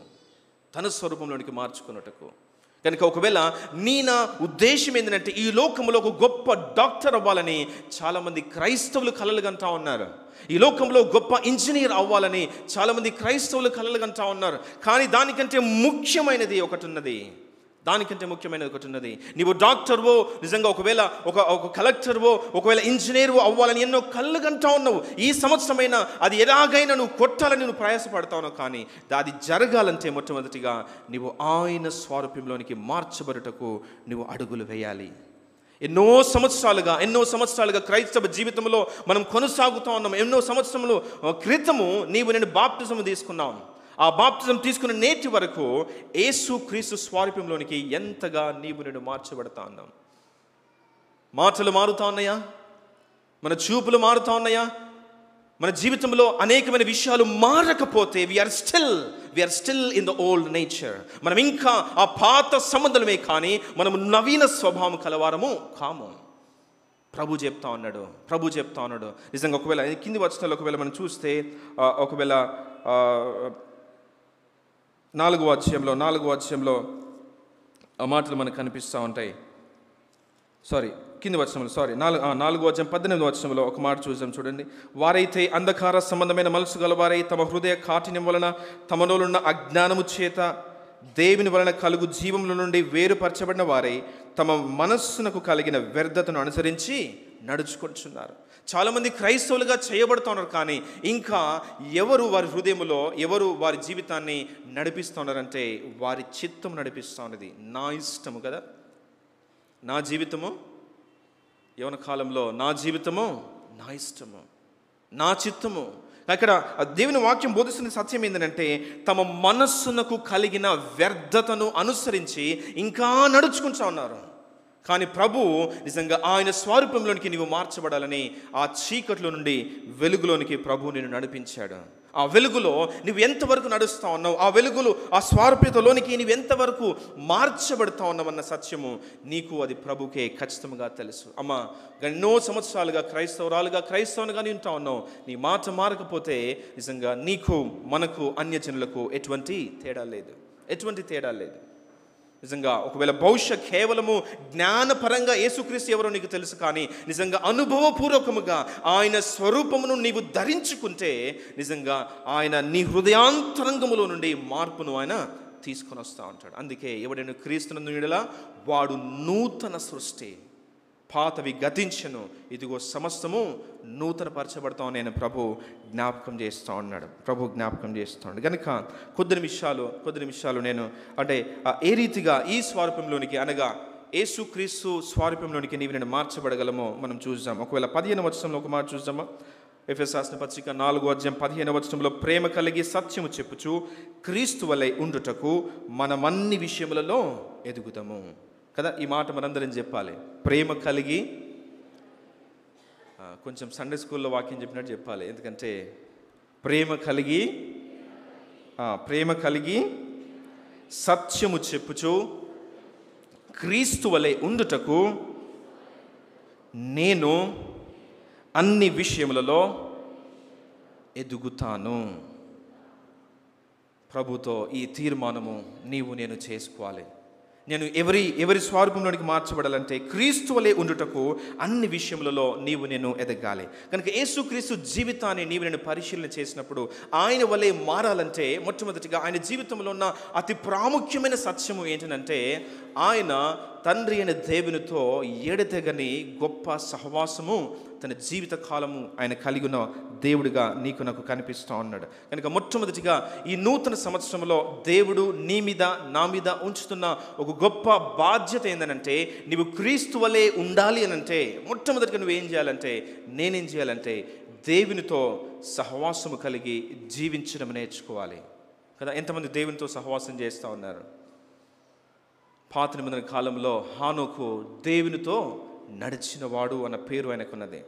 కనుక ఒకవేళ నా ఉద్దేశం ఏంటంటే, ఈ లోకంలో ఒక గొప్ప డాక్టర్ అవ్వాలని చాలామంది క్రైస్తవులు కలలు కంటా ఉన్నారు, ఈ లోకంలో గొప్ప ఇంజనీర్ అవ్వాలని చాలామంది క్రైస్తవులు కలలు కంటా ఉన్నారు. కానీ దానికంటే ముఖ్యమైనది ఒకటి ఉన్నది. నీవు డాక్టర్వో, నిజంగా ఒకవేళ ఒక కలెక్టర్వో, ఒకవేళ ఇంజనీర్వో అవ్వాలని ఎన్నో కళ్ళు కంటా ఉన్నావు. ఈ సంవత్సరమైనా అది ఎలాగైనా నువ్వు కొట్టాలని నువ్వు ప్రయాసపడతా ఉన్నావు. కానీ అది జరగాలంటే మొట్టమొదటిగా నీవు ఆయన స్వరూపంలోనికి మార్చబడుటకు నువ్వు అడుగులు వేయాలి. ఎన్నో సంవత్సరాలుగా క్రైస్తవ జీవితంలో మనం కొనసాగుతూ ఉన్నాం. ఎన్నో సంవత్సరముల క్రితము నేను బాప్టిజం తీసుకున్నాం. ఆ బాప్టిజం తీసుకున్న నేటి వరకు యేసుక్రీస్తు స్వరూపంలోనికి ఎంతగా నేను మార్చబడతా ఉన్నాం. మాటలు మారుతా ఉన్నాయా? మన చూపులు మారుతా ఉన్నాయా? మన జీవితంలో అనేకమైన విషయాలు మారకపోతే we are still we are still in the old nature. మనం ఇంకా ఆ పాత సంబంధమే కానీ మనము నవీన స్వభావం కలవారము కాము. ప్రభు చెప్తా ఉన్నాడు. నిజంగా ఒకవేళ కింది వచనాలు ఒకవేళ మనం చూస్తే ఒకవేళ 4వ అధ్యాయంలో ఆ మాటలు మనకు కనిపిస్తూ ఉంటాయి. కింది వచనంలో 4వ అధ్యాయం 18వ వచనంలో ఒక మాట చూసాం చూడండి. వారైతే అంధకార సంబంధమైన మనసు గలవారై తమ హృదయ కాఠిన్యం వలన తమలోనున్న అజ్ఞానము చేత దేవుని వలన కలుగు జీవముల నుండి వేరుపరచబడిన వారై తమ మనస్సునకు కలిగిన వ్యర్థతను అనుసరించి నడుచుకుంటున్నారు. చాలామంది క్రైస్తవులుగా చేయబడుతున్నారు, కానీ ఇంకా ఎవరు వారి హృదయంలో ఎవరు వారి జీవితాన్ని నడిపిస్తున్నారంటే వారి చిత్తం నడిపిస్తూ ఉన్నది. నా ఇష్టము కదా, నా జీవితము యవ్వన కాలంలో నా జీవితము నా ఇష్టము, నా చిత్తము. అక్కడ దేవుని వాక్యం బోధిస్తున్న సత్యం ఏంటంటే తమ మనస్సునకు కలిగిన వ్యర్థతను అనుసరించి ఇంకా నడుచుకుంటూ ఉన్నారు. కానీ ప్రభు నిజంగా ఆయన స్వరూపంలోనికి నీవు మార్చబడాలని ఆ చీకట్లో నుండి వెలుగులోనికి ప్రభు నిన్ను నడిపించాడు. ఆ వెలుగులో నువ్వు ఎంతవరకు నడుస్తూ ఉన్నావు, ఆ వెలుగులో ఆ స్వారూప్యతలోనికి నువ్వు ఎంతవరకు మార్చబడుతూ ఉన్నావన్న సత్యము నీకు అది ప్రభుకే ఖచ్చితంగా తెలుసు. అమ్మ, ఎన్నో సంవత్సరాలుగా క్రైస్తవునిగా నీ ఉంటా ఉన్నావు. నీ మాట మారకపోతే నిజంగా నీకు మనకు అన్యజనులకు ఎటువంటి తేడా లేదు. నిజంగా ఒకవేళ బహుశా కేవలము జ్ఞానపరంగా యేసుక్రీస్తు ఎవరో నీకు తెలుసు, కానీ నిజంగా అనుభవపూర్వకముగా ఆయన స్వరూపమును నీవు ధరించుకుంటే నిజంగా ఆయన నీ హృదయాంతరంగములో నుండి మార్పును ఆయన తీసుకొని వస్తూ ఉంటాడు. అందుకే ఎవడైనా క్రీస్తునందు యెడల వాడు నూతన సృష్టి, పాతవి గతించెను, ఇదిగో సమస్తము నూతనపరచబడతామని నేను ప్రభు జ్ఞాపకం చేస్తూ ఉన్నాడు. కనుక కొద్ది నిమిషాలు నేను అంటే ఏ రీతిగా ఈ స్వరూపంలోనికి అనగా యేసుక్రీస్తు స్వరూపంలోనికి నీవు నేను మార్చబడగలమో మనం చూద్దాం. ఒకవేళ 15వ వచనంలో ఒక మాట చూద్దామా. ఎఫెసీయులకు రాసిన పత్రిక 4వ అధ్యాయం 15వ వచనంలో ప్రేమ కలిగి సత్యము చెప్పుచు క్రీస్తు వలె ఉండుటకు మనమన్ని విషయములలో ఎదుగుతాము కదా. ఈ మాట మనందరం చెప్పాలి. ప్రేమ కలిగి, కొంచెం సండే స్కూల్లో వాక్యం చెప్పినట్టు చెప్పాలి. ఎందుకంటే ప్రేమ కలిగి సత్యము చెప్పుచు క్రీస్తు వలె ఉండుటకు నేను అన్ని విషయములలో ఎదుగుతాను. ప్రభుతో ఈ తీర్మానము నేను చేసుకోవాలి. నేను ఎవరి స్వరూపంలోనికి మార్చబడాలంటే క్రీస్తు వలె ఉండుటకు అన్ని విషయములలో నేను ఎదగాలి. కనుక యేసుక్రీస్తు జీవితాన్ని నేను పరిశీలన చేసినప్పుడు ఆయన వలె మారాలంటే మొట్టమొదటిగా ఆయన జీవితంలో ఉన్న అతి ప్రాముఖ్యమైన సత్యము ఏంటంటే ఆయన తండ్రి అయిన దేవునితో ఎడతెగని గొప్ప సహవాసము తన జీవిత కాలము ఆయన కలిగి ఉన్న దేవుడిగా నాకు కనిపిస్తూ ఉన్నాడు. కనుక మొట్టమొదటిగా ఈ నూతన సంవత్సరంలో దేవుడు నీ మీద నా మీద ఉంచుతున్న ఒక గొప్ప బాధ్యత ఏంటంటే నీవు క్రీస్తు వలె ఉండాలి అనంటే మొట్టమొదటిగా నువ్వేం చేయాలంటే నేనేం చేయాలంటే దేవునితో సహవాసము కలిగి జీవించడం నేర్చుకోవాలి కదా. ఎంతమంది దేవునితో సహవాసం చేస్తూ ఉన్నారు? పాత నిబంధన కాలంలో హానోకు దేవునితో నడిచినవాడు అన్న పేరు ఆయనకున్నది.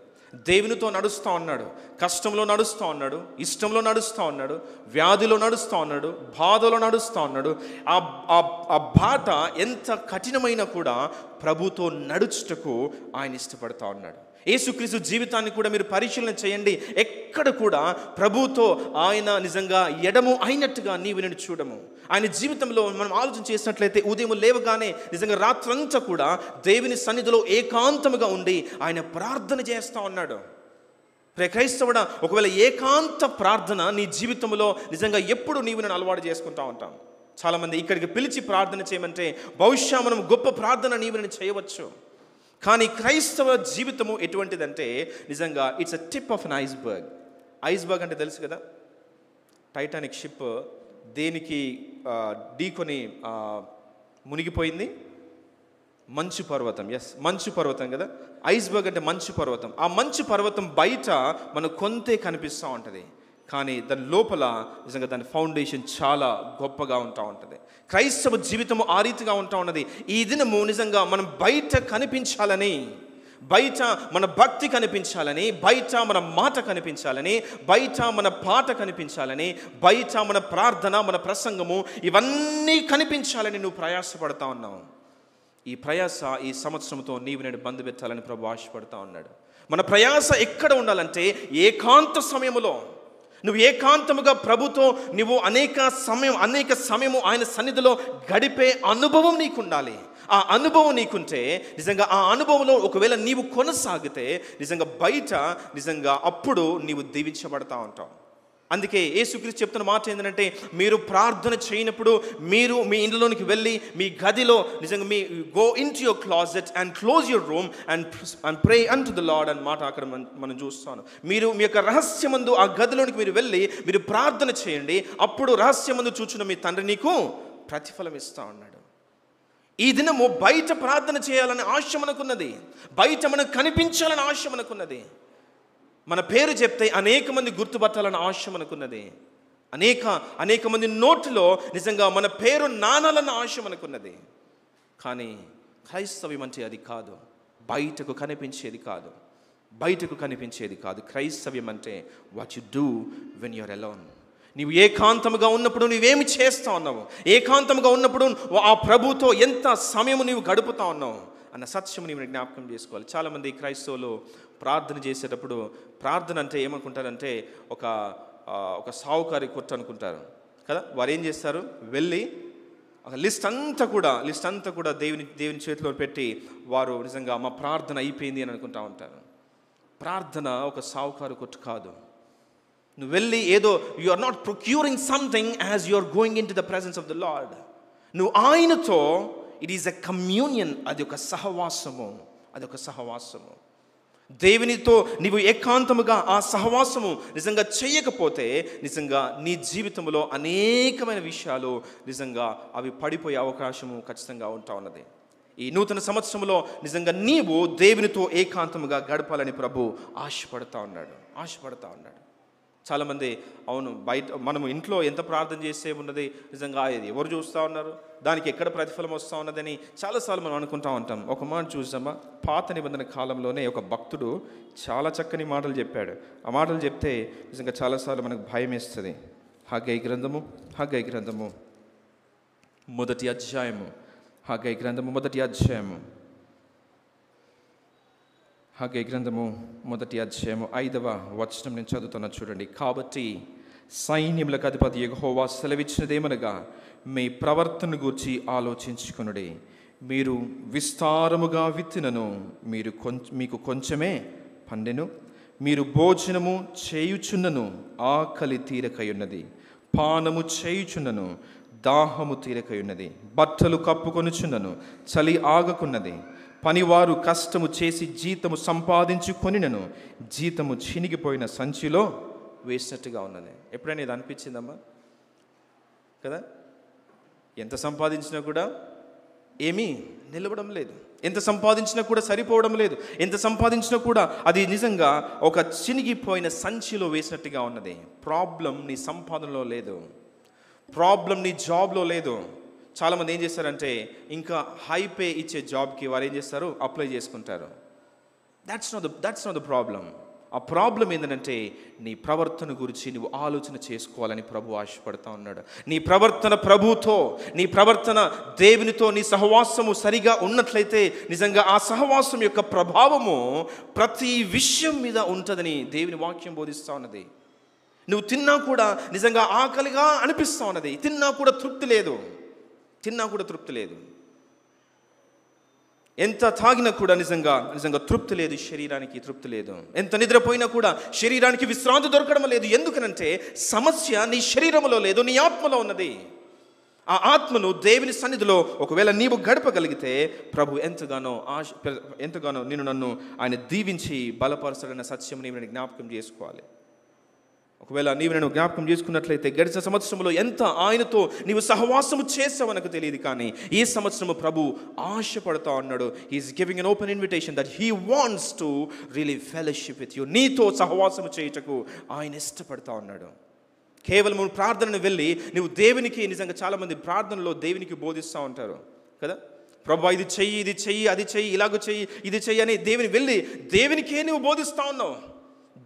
దేవునితో నడుస్తూ ఉన్నాడు, కష్టంలో నడుస్తూ ఉన్నాడు, ఇష్టంలో నడుస్తూ ఉన్నాడు, వ్యాధిలో నడుస్తూ ఉన్నాడు, బాధలో నడుస్తూ ఉన్నాడు. ఆ బాట ఎంత కఠినమైనా కూడా ప్రభుతో నడుచుటకు ఆయన ఇష్టపడుతూ ఉన్నాడు. యేసుక్రీస్తు జీవితాన్ని కూడా మీరు పరిశీలన చేయండి. ఎక్కడ కూడా ప్రభుతో ఆయన నిజంగా ఎడము అయినట్టుగా నేను చూడము. ఆయన జీవితంలో మనం ఆలోచన చేసినట్లయితే ఉదయం లేవగానే నిజంగా రాత్రంతా కూడా దేవుని సన్నిధిలో ఏకాంతముగా ఉండి ఆయన ప్రార్థన చేస్తూ ఉన్నాడు. క్రైస్తవుడా, ఒకవేళ ఏకాంత ప్రార్థన నీ జీవితంలో నిజంగా ఎప్పుడు నేను అలవాటు చేసుకుంటూ ఉంటాం. చాలామంది ఇక్కడికి పిలిచి ప్రార్థన చేయమంటే బహుశా మనం గొప్ప ప్రార్థన నేను చేయవచ్చు. కానీ క్రైస్తవ జీవితము ఎటువంటిదంటే నిజంగా it's a tip of an iceberg అంటే తెలుసు కదా. టైటానిక్ షిప్ దేనికి ఢీకొని మునిగిపోయింది? మంచు పర్వతం. మంచు పర్వతం కదా. ఐస్బర్గ్ అంటే మంచు పర్వతం. ఆ మంచు పర్వతం బయట మనకు కొంతే కనిపిస్తూ ఉంటుంది, కానీ దాని లోపల నిజంగా దాని ఫౌండేషన్ చాలా గొప్పగా ఉంటా ఉంటుంది. క్రైస్తవ జీవితము ఆ రీతిగా ఉంటా ఉన్నది. ఈ దినము నిజంగా మనం బయట కనిపించాలని, బయట మన భక్తి కనిపించాలని, బయట మన మాట కనిపించాలని, బయట మన పాట కనిపించాలని, బయట మన ప్రార్థన, మన ప్రసంగము ఇవన్నీ కనిపించాలని నువ్వు ప్రయాసపడతా ఉన్నావు. ఈ ప్రయాస ఈ సంవత్సరంతో నీవు నేను బంధు పెట్టాలని ప్రభు ఆశపడతా ఉన్నాడు. మన ప్రయాస ఎక్కడ ఉండాలంటే ఏకాంత సమయములో. నువ్వు ఏకాంతముగా ప్రభుతో నువ్వు అనేక సమయము ఆయన సన్నిధిలో గడిపే అనుభవం నీకు ఉండాలి. ఆ అనుభవం నీకుంటే నిజంగా ఆ అనుభవంలో ఒకవేళ నీవు కొనసాగితే నిజంగా బయట నిజంగా అప్పుడు నీవు దీవించబడతా ఉంటావు. అందుకే యేసుక్రీస్తు చెప్తున్న మాట ఏంటంటే, మీరు ప్రార్థన చేయనప్పుడు మీరు మీ ఇంట్లోనికి వెళ్ళి మీ గదిలో నిజంగా me go in to your closet and close your room and pray an to the lord అని మాట అక్కడ మనం చూస్తాను. మీరు మీ యొక్క రహస్యమందు ఆ గదిలోనికి మీరు వెళ్ళి మీరు ప్రార్థన చేయండి, అప్పుడు రహస్యమందు చూచున్న మీ తండ్రి నీకు ప్రతిఫలం ఇస్తా ఉన్నాడు. ఈ దినము బయట ప్రార్థన చేయాలని ఆశ మనకున్నది, బయట మనకు కనిపించాలని ఆశ మనకున్నది, మన పేరు చెప్తే అనేక మంది గుర్తుపట్టాలని ఆశ మనకున్నది, అనేక మంది నోటిలో నిజంగా మన పేరు నానాలన్న ఆశ మనకున్నది. కానీ క్రైస్తవ్యం అంటే అది కాదు, బయటకు కనిపించేది కాదు. క్రైస్తవ్యం అంటే what you do when you're alone. నీవు ఏకాంతముగా ఉన్నప్పుడు నువ్వేమి చేస్తా ఉన్నావు, ఏకాంతముగా ఉన్నప్పుడు ఆ ప్రభుతో ఎంత సమయము నీవు గడుపుతా ఉన్నావు అన్న సత్యము నీవు జ్ఞాపకం చేసుకోవాలి. చాలామంది క్రైస్తవులు ప్రార్థన చేసేటప్పుడు ప్రార్థన అంటే ఏమనుకుంటారంటే ఒక సావుకారి కొట్టు అనుకుంటారు కదా. వారు ఏం చేస్తారు, వెళ్ళి ఒక లిస్ట్ అంతా కూడా దేవుని చేతిలో పెట్టి వారు నిజంగా మా ప్రార్థన అయిపోయింది అని అనుకుంటా ఉంటారు. ప్రార్థన ఒక సావుకారు కొట్టు కాదు. నువ్వు వెళ్ళి ఏదో you are not procuring something as you are going into the presence of the Lord. నువ్వు ఆయనతో ఇట్ ఈస్ ఎ కమ్యూనియన్, అది ఒక సహవాసము. దేవునితో నీవు ఏకాంతముగా ఆ సహవాసము నిజంగా చేయకపోతే నిజంగా నీ జీవితంలో అనేకమైన విషయాలు నిజంగా అవి పడిపోయే అవకాశము ఖచ్చితంగా ఉంటా ఉన్నది. ఈ నూతన సంవత్సరంలో నిజంగా నీవు దేవునితో ఏకాంతముగా గడపాలని ప్రభు ఆశపడతా ఉన్నాడు. చాలామంది అవును బయట మనము ఇంట్లో ఎంత ప్రార్థన చేస్తే ఉన్నది నిజంగా అది ఎవరు చూస్తూ ఉన్నారు, దానికి ఎక్కడ ప్రతిఫలం వస్తూ ఉన్నదని చాలాసార్లు మనం అనుకుంటూ ఉంటాం. ఒక మాట చూసామా, పాత నిబంధన కాలంలోనే ఒక భక్తుడు చాలా చక్కని మాటలు చెప్పాడు. ఆ మాటలు చెప్తే నిజంగా చాలాసార్లు మనకు భయం వేస్తుంది. హగ్గై గ్రంథము మొదటి అధ్యాయము హగ్గై గ్రంథము మొదటి అధ్యాయము 5వ వచనం నేను చదువుతున్నా చూడండి. కాబట్టి సైన్యములకు అధిపతి యెహోవా సెలవిచ్చినదేమనగా, మీ ప్రవర్తన గూర్చి ఆలోచించుకొనుడి. మీరు విస్తారముగా విత్తినను మీకు కొంచెమే పండెను. మీరు భోజనము చేయుచున్నను ఆకలి తీరకయున్నది, పానము చేయుచున్నను దాహము తీరకయున్నది, బట్టలు కప్పుకొనుచున్నను చలి ఆగకున్నది. పనివారు కష్టము చేసి జీతము సంపాదించుకొనినను జీతము చినిగిపోయిన సంచిలో వేసినట్టుగా ఉన్నది. ఎప్పుడైనా ఇది అనిపించిందమ్మా కదా? ఎంత సంపాదించినా కూడా ఏమీ నిలవడం లేదు, ఎంత సంపాదించినా కూడా సరిపోవడం లేదు, ఎంత సంపాదించినా కూడా అది నిజంగా ఒక చినిగిపోయిన సంచిలో వేసినట్టుగా ఉన్నది. ప్రాబ్లం నీ సంపాదనలో లేదు, ప్రాబ్లం నీ జాబ్లో లేదు. చాలామంది ఏం చేస్తారంటే ఇంకా హై పే ఇచ్చే జాబ్కి వారు ఏం చేస్తారు, అప్లై చేసుకుంటారు. That's not the problem. ఆ ప్రాబ్లం ఏంటంటే నీ ప్రవర్తన గురించి నువ్వు ఆలోచన చేసుకోవాలని ప్రభు ఆశపడతా ఉన్నాడు. నీ ప్రవర్తన ప్రభుతో, నీ ప్రవర్తన దేవునితో, నీ సహవాసము సరిగా ఉన్నట్లయితే నిజంగా ఆ సహవాసం యొక్క ప్రభావము ప్రతి విషయం మీద ఉంటుందని దేవుని వాక్యం బోధిస్తూ ఉన్నది. నువ్వు తిన్నా కూడా నిజంగా ఆకలిగా అనిపిస్తూ ఉన్నది, తిన్నా కూడా తృప్తి లేదు, ఎంత తాగినా కూడా నిజంగా తృప్తి లేదు, శరీరానికి తృప్తి లేదు. ఎంత నిద్రపోయినా కూడా శరీరానికి విశ్రాంతి దొరకడం లేదు. ఎందుకనంటే సమస్య నీ శరీరంలో లేదు, నీ ఆత్మలో ఉన్నది. ఆ ఆత్మను దేవుని సన్నిధిలో ఒకవేళ నీవు గడపగలిగితే ప్రభు ఎంతగానో నన్ను ఆయన దీవించి బలపరచడన్న సత్యం నీవు జ్ఞాపకం చేసుకోవాలి. ఒకవేళ నీవు నేను జ్ఞాపకం చేసుకున్నట్లయితే గడిచిన సంవత్సరంలో ఎంత ఆయనతో నీవు సహవాసము చేసావనకు తెలియదు, కానీ ఈ సంవత్సరము ప్రభు ఆశపడతా ఉన్నాడు. He's giving an open invitation that he wants to really fellowship with you. నీతో సహవాసము చేయుటకు ఆయన ఇష్టపడతా ఉన్నాడు. కేవలం ప్రార్థనను వెళ్ళి నువ్వు దేవునికి నిజంగా చాలామంది ప్రార్థనలో దేవునికి బోధిస్తూ ఉంటారు కదా. ప్రభా ఇది చెయ్యి, ఇది చెయ్యి, అది చెయ్యి, ఇలాగ చెయ్యి, ఇది చెయ్యి అని దేవునికే నువ్వు బోధిస్తూ ఉన్నావు.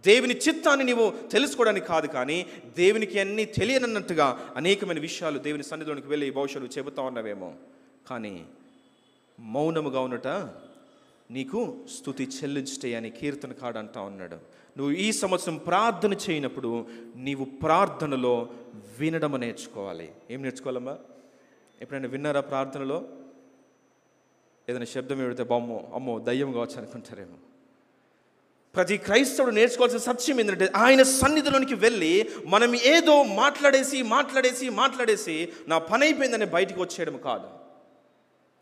దేవుని చిత్తాన్ని నీవు తెలుసుకోవడానికి కాదు, కానీ దేవునికి అన్నీ తెలియనన్నట్టుగా అనేకమైన విషయాలు దేవుని సన్నిధిలోనికి వెళ్ళి బహుశా నువ్వు చెబుతా ఉన్నావేమో. కానీ మౌనముగా ఉన్నట నీకు స్తుతి చెల్లించుటే అని కీర్తనకారుడు అంటా ఉన్నాడు. నువ్వు ఈ సంవత్సరం ప్రార్థన చేయనప్పుడు నీవు ప్రార్థనలో వినడం నేర్చుకోవాలి. ఏం నేర్చుకోవాలమ్మా? ఎప్పుడైనా విన్నారా ప్రార్థనలో? ఏదైనా శబ్దం పెడితే అమ్మో దయ్యం కావచ్చు అనుకుంటారేమో. ప్రతి క్రైస్తవుడు నేర్చుకోవాల్సిన సత్యం ఏంటంటే ఆయన సన్నిధిలోనికి వెళ్ళి మనం ఏదో మాట్లాడేసి నా పని అయిపోయిందని బయటికి వచ్చేయడం కాదు.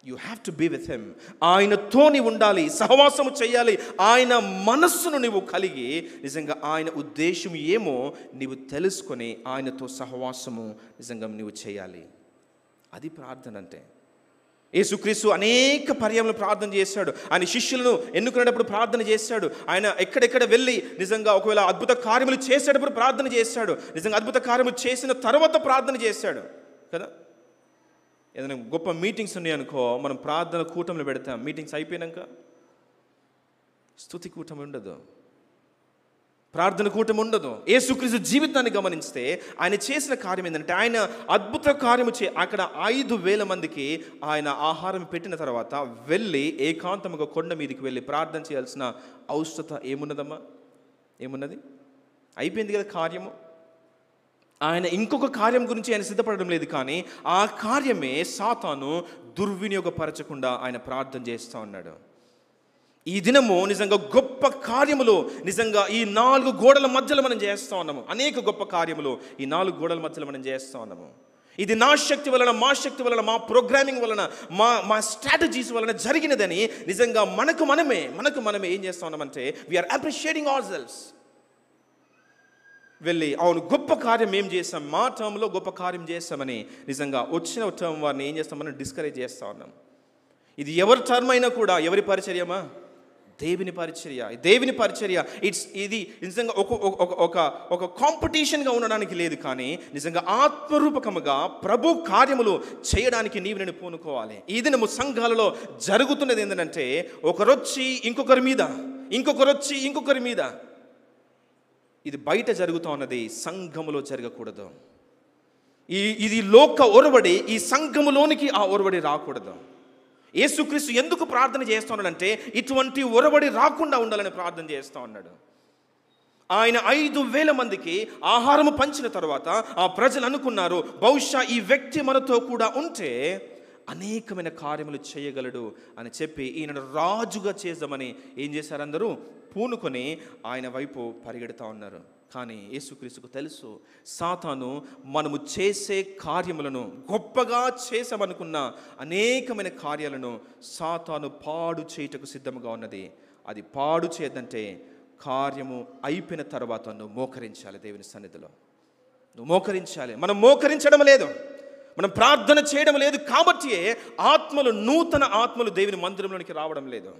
You have to be with him. ఆయనతో నీవు ఉండాలి, సహవాసము చేయాలి. ఆయన మనస్సును నీవు కలిగి నిజంగా ఆయన ఉద్దేశం ఏమో నీవు తెలుసుకొని ఆయనతో సహవాసము నిజంగా నీవు చేయాలి. అది ప్రార్థన అంటే. యేసుక్రీస్తు అనేక పర్యాయాలు ప్రార్థన చేశాడు. ఆయన శిష్యులను ఎన్నుకునేటప్పుడు ప్రార్థన చేశాడు. ఆయన ఎక్కడెక్కడ వెళ్ళి నిజంగా ఒకవేళ అద్భుత కార్యములు చేసేటప్పుడు ప్రార్థన చేశాడు. నిజంగా అద్భుత కార్యములు చేసిన తర్వాత ప్రార్థన చేశాడు కదా. ఏదైనా గొప్ప మీటింగ్స్ ఉన్నాయనుకో, మనం ప్రార్థన కూటములు పెడతాం. మీటింగ్స్ అయిపోయినాక స్తుతి కూటమి ఉండదు, ప్రార్థన కూటమి ఉండదు. యేసుక్రీస్తు జీవితాన్ని గమనిస్తే ఆయన చేసిన కార్యం ఏంటంటే ఆయన అద్భుత కార్యము అక్కడ 5,000 మందికి ఆయన ఆహారం పెట్టిన తర్వాత వెళ్ళి ఏకాంతముగా కొండ మీదకి వెళ్ళి ప్రార్థన చేయాల్సిన అవసరత ఏమున్నదమ్మా? ఏమున్నది? అయిపోయింది కదా కార్యము. ఆయన ఇంకొక కార్యం గురించి ఆయన సిద్ధపడడం లేదు, కానీ ఆ కార్యమే సాతాను దుర్వినియోగపరచకుండా ఆయన ప్రార్థన చేస్తూ ఉన్నాడు. ఈ దినము నిజంగా గొప్ప కార్యములు నిజంగా ఈ 4 గోడల మధ్యలో మనం చేస్తూ ఉన్నాము. అనేక గొప్ప కార్యములు ఈ 4 గోడల మధ్యలో మనం చేస్తూ ఉన్నాము. ఇది నా శక్తి వలన, మా శక్తి వలన, మా ప్రోగ్రామింగ్ వలన, మా స్ట్రాటజీస్ వలన జరిగినదని నిజంగా మనకు మనమే ఏం చేస్తూ ఉన్నామంటే వీఆర్ అప్రిషియేటింగ్ అవర్ సెల్వ్స్. వెళ్ళి అవును గొప్ప కార్యం ఏం చేస్తాం, మా టర్మ్లో గొప్ప కార్యం చేస్తామని నిజంగా వచ్చిన టర్మ్ వారిని ఏం చేస్తామని డిస్కరేజ్ చేస్తూ ఉన్నాం. ఇది ఎవరి టర్మ్ అయినా కూడా ఎవరి పరిచర్యమా? దేవుని పరిచర్య. ఇది నిజంగా ఒక కాంపిటీషన్గా ఉండడానికి లేదు, కానీ నిజంగా ఆత్మరూపకముగా ప్రభు కార్యములు చేయడానికి నీవు నేను పూనుకోవాలి. ఈ దినము సంఘాలలో జరుగుతున్నది ఏంటంటే ఒకరొచ్చి ఇంకొకరి మీద. ఇది బయట జరుగుతూ ఉన్నది, సంఘములో జరగకూడదు. ఇది లోక ఒరవడి, ఈ సంఘములోనికి ఆ ఒరవడి రాకూడదు. యేసుక్రీస్తు ఎందుకు ప్రార్థన చేస్తూ ఉన్నాడంటే ఇటువంటి ఒరవడి రాకుండా ఉండాలని ప్రార్థన చేస్తూ ఉన్నాడు. ఆయన 5,000 మందికి ఆహారము పంచిన తర్వాత ఆ ప్రజలు అనుకున్నారు, బహుశా ఈ వ్యక్తి మనతో కూడా ఉంటే అనేకమైన కార్యములు చేయగలడు అని చెప్పి ఈయనను రాజుగా చేద్దామని ఏం చేశారు? అందరూ పూనుకొని ఆయన వైపు పరిగెడుతూ ఉన్నారు. కానీ యేసుక్రీస్తుకు తెలుసు, సాతాను మనము చేసే కార్యములను గొప్పగా చేసామనుకున్న అనేకమైన కార్యాలను సాతాను పాడు చేయుటకు సిద్ధంగా ఉన్నది. అది పాడు చేయదంటే కార్యము అయిపోయిన తర్వాత నువ్వు మోకరించాలి. దేవుని సన్నిధిలో నువ్వు మోకరించాలి. మనం మోకరించడం లేదు, మనం ప్రార్థన చేయడం లేదు, కాబట్టి నూతన ఆత్మలు దేవుని మందిరంలోనికి రావడం లేదు.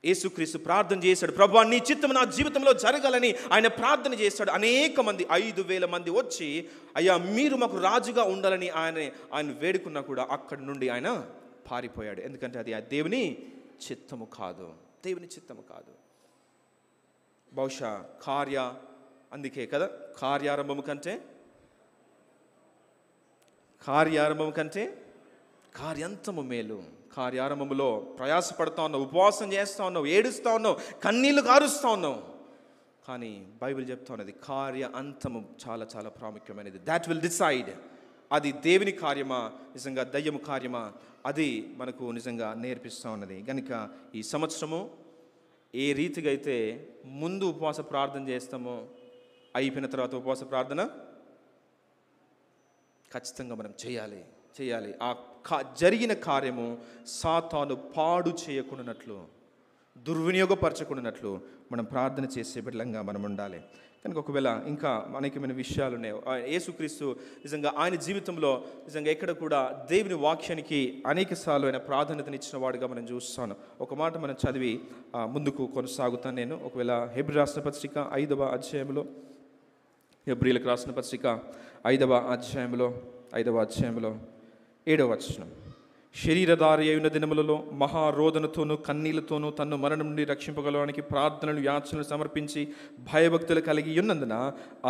యేసుక్రీస్తు ప్రార్థన చేశాడు, ప్రభువా నీ చిత్తము నా జీవితంలో జరగాలని ఆయన ప్రార్థన చేశాడు. అనేక మంది 5,000 మంది వచ్చి అయ్యా మీరు మాకు రాజుగా ఉండాలని ఆయన వేడుకున్నా కూడా అక్కడి నుండి ఆయన పారిపోయాడు. ఎందుకంటే అది దేవుని చిత్తము కాదు. బహుశా అందుకే కదా కార్యారంభము కంటే కార్యాంతము మేలు. కార్యారంభములో ప్రయాసపడుతూ ఉన్నావు, ఉపవాసం చేస్తూ ఉన్నావు, ఏడుస్తూ ఉన్నావు, కన్నీళ్లు కారుస్తూ ఉన్నావు, కానీ బైబిల్ చెప్తా ఉన్నది కార్య అంతము చాలా చాలా ప్రాముఖ్యమైనది. దాట్ విల్ డిసైడ్ అది దేవుని కార్యమా నిజంగా దయ్యము కార్యమా, అది మనకు నిజంగా నేర్పిస్తూ ఉన్నది. కనుక ఈ సంవత్సరము ఏ రీతిగా అయితే ముందు ఉపవాస ప్రార్థన చేస్తామో అయిపోయిన తర్వాత ఉపవాస ప్రార్థన ఖచ్చితంగా మనం చేయాలి. ఆ జరిగిన కార్యము సాతాను పాడు చేయకుండానట్లు, దుర్వినియోగపరచకుండానట్లు మనం ప్రార్థన చేసే బిడ్డలంగా మనం ఉండాలి. కనుక ఒకవేళ ఇంకా అనేకమైన విషయాలు ఉన్నాయి. యేసుక్రీస్తు నిజంగా ఆయన జీవితంలో నిజంగా ఎక్కడ కూడా దేవుని వాక్యానికి అనేక సార్లు ఆయన ప్రాధాన్యతనిచ్చిన వాడుగా మనం చూస్తాను. ఒక మాట మనం చదివి ముందుకు కొనసాగుతాను నేను. ఒకవేళ హెబ్రీ రాసిన పత్రిక 5వ అధ్యాయంలో, హెబ్రీలకు రాసిన పత్రిక 5వ అధ్యాయంలో 7వ వచనం, శరీరధారి అయిన దినములలో మహారోదనతోనూ కన్నీళ్లతోనూ తన్ను మరణం నుండి రక్షింపగలడానికి ప్రార్థనలు యాచనలు సమర్పించి భయభక్తులు కలిగి ఉన్నందున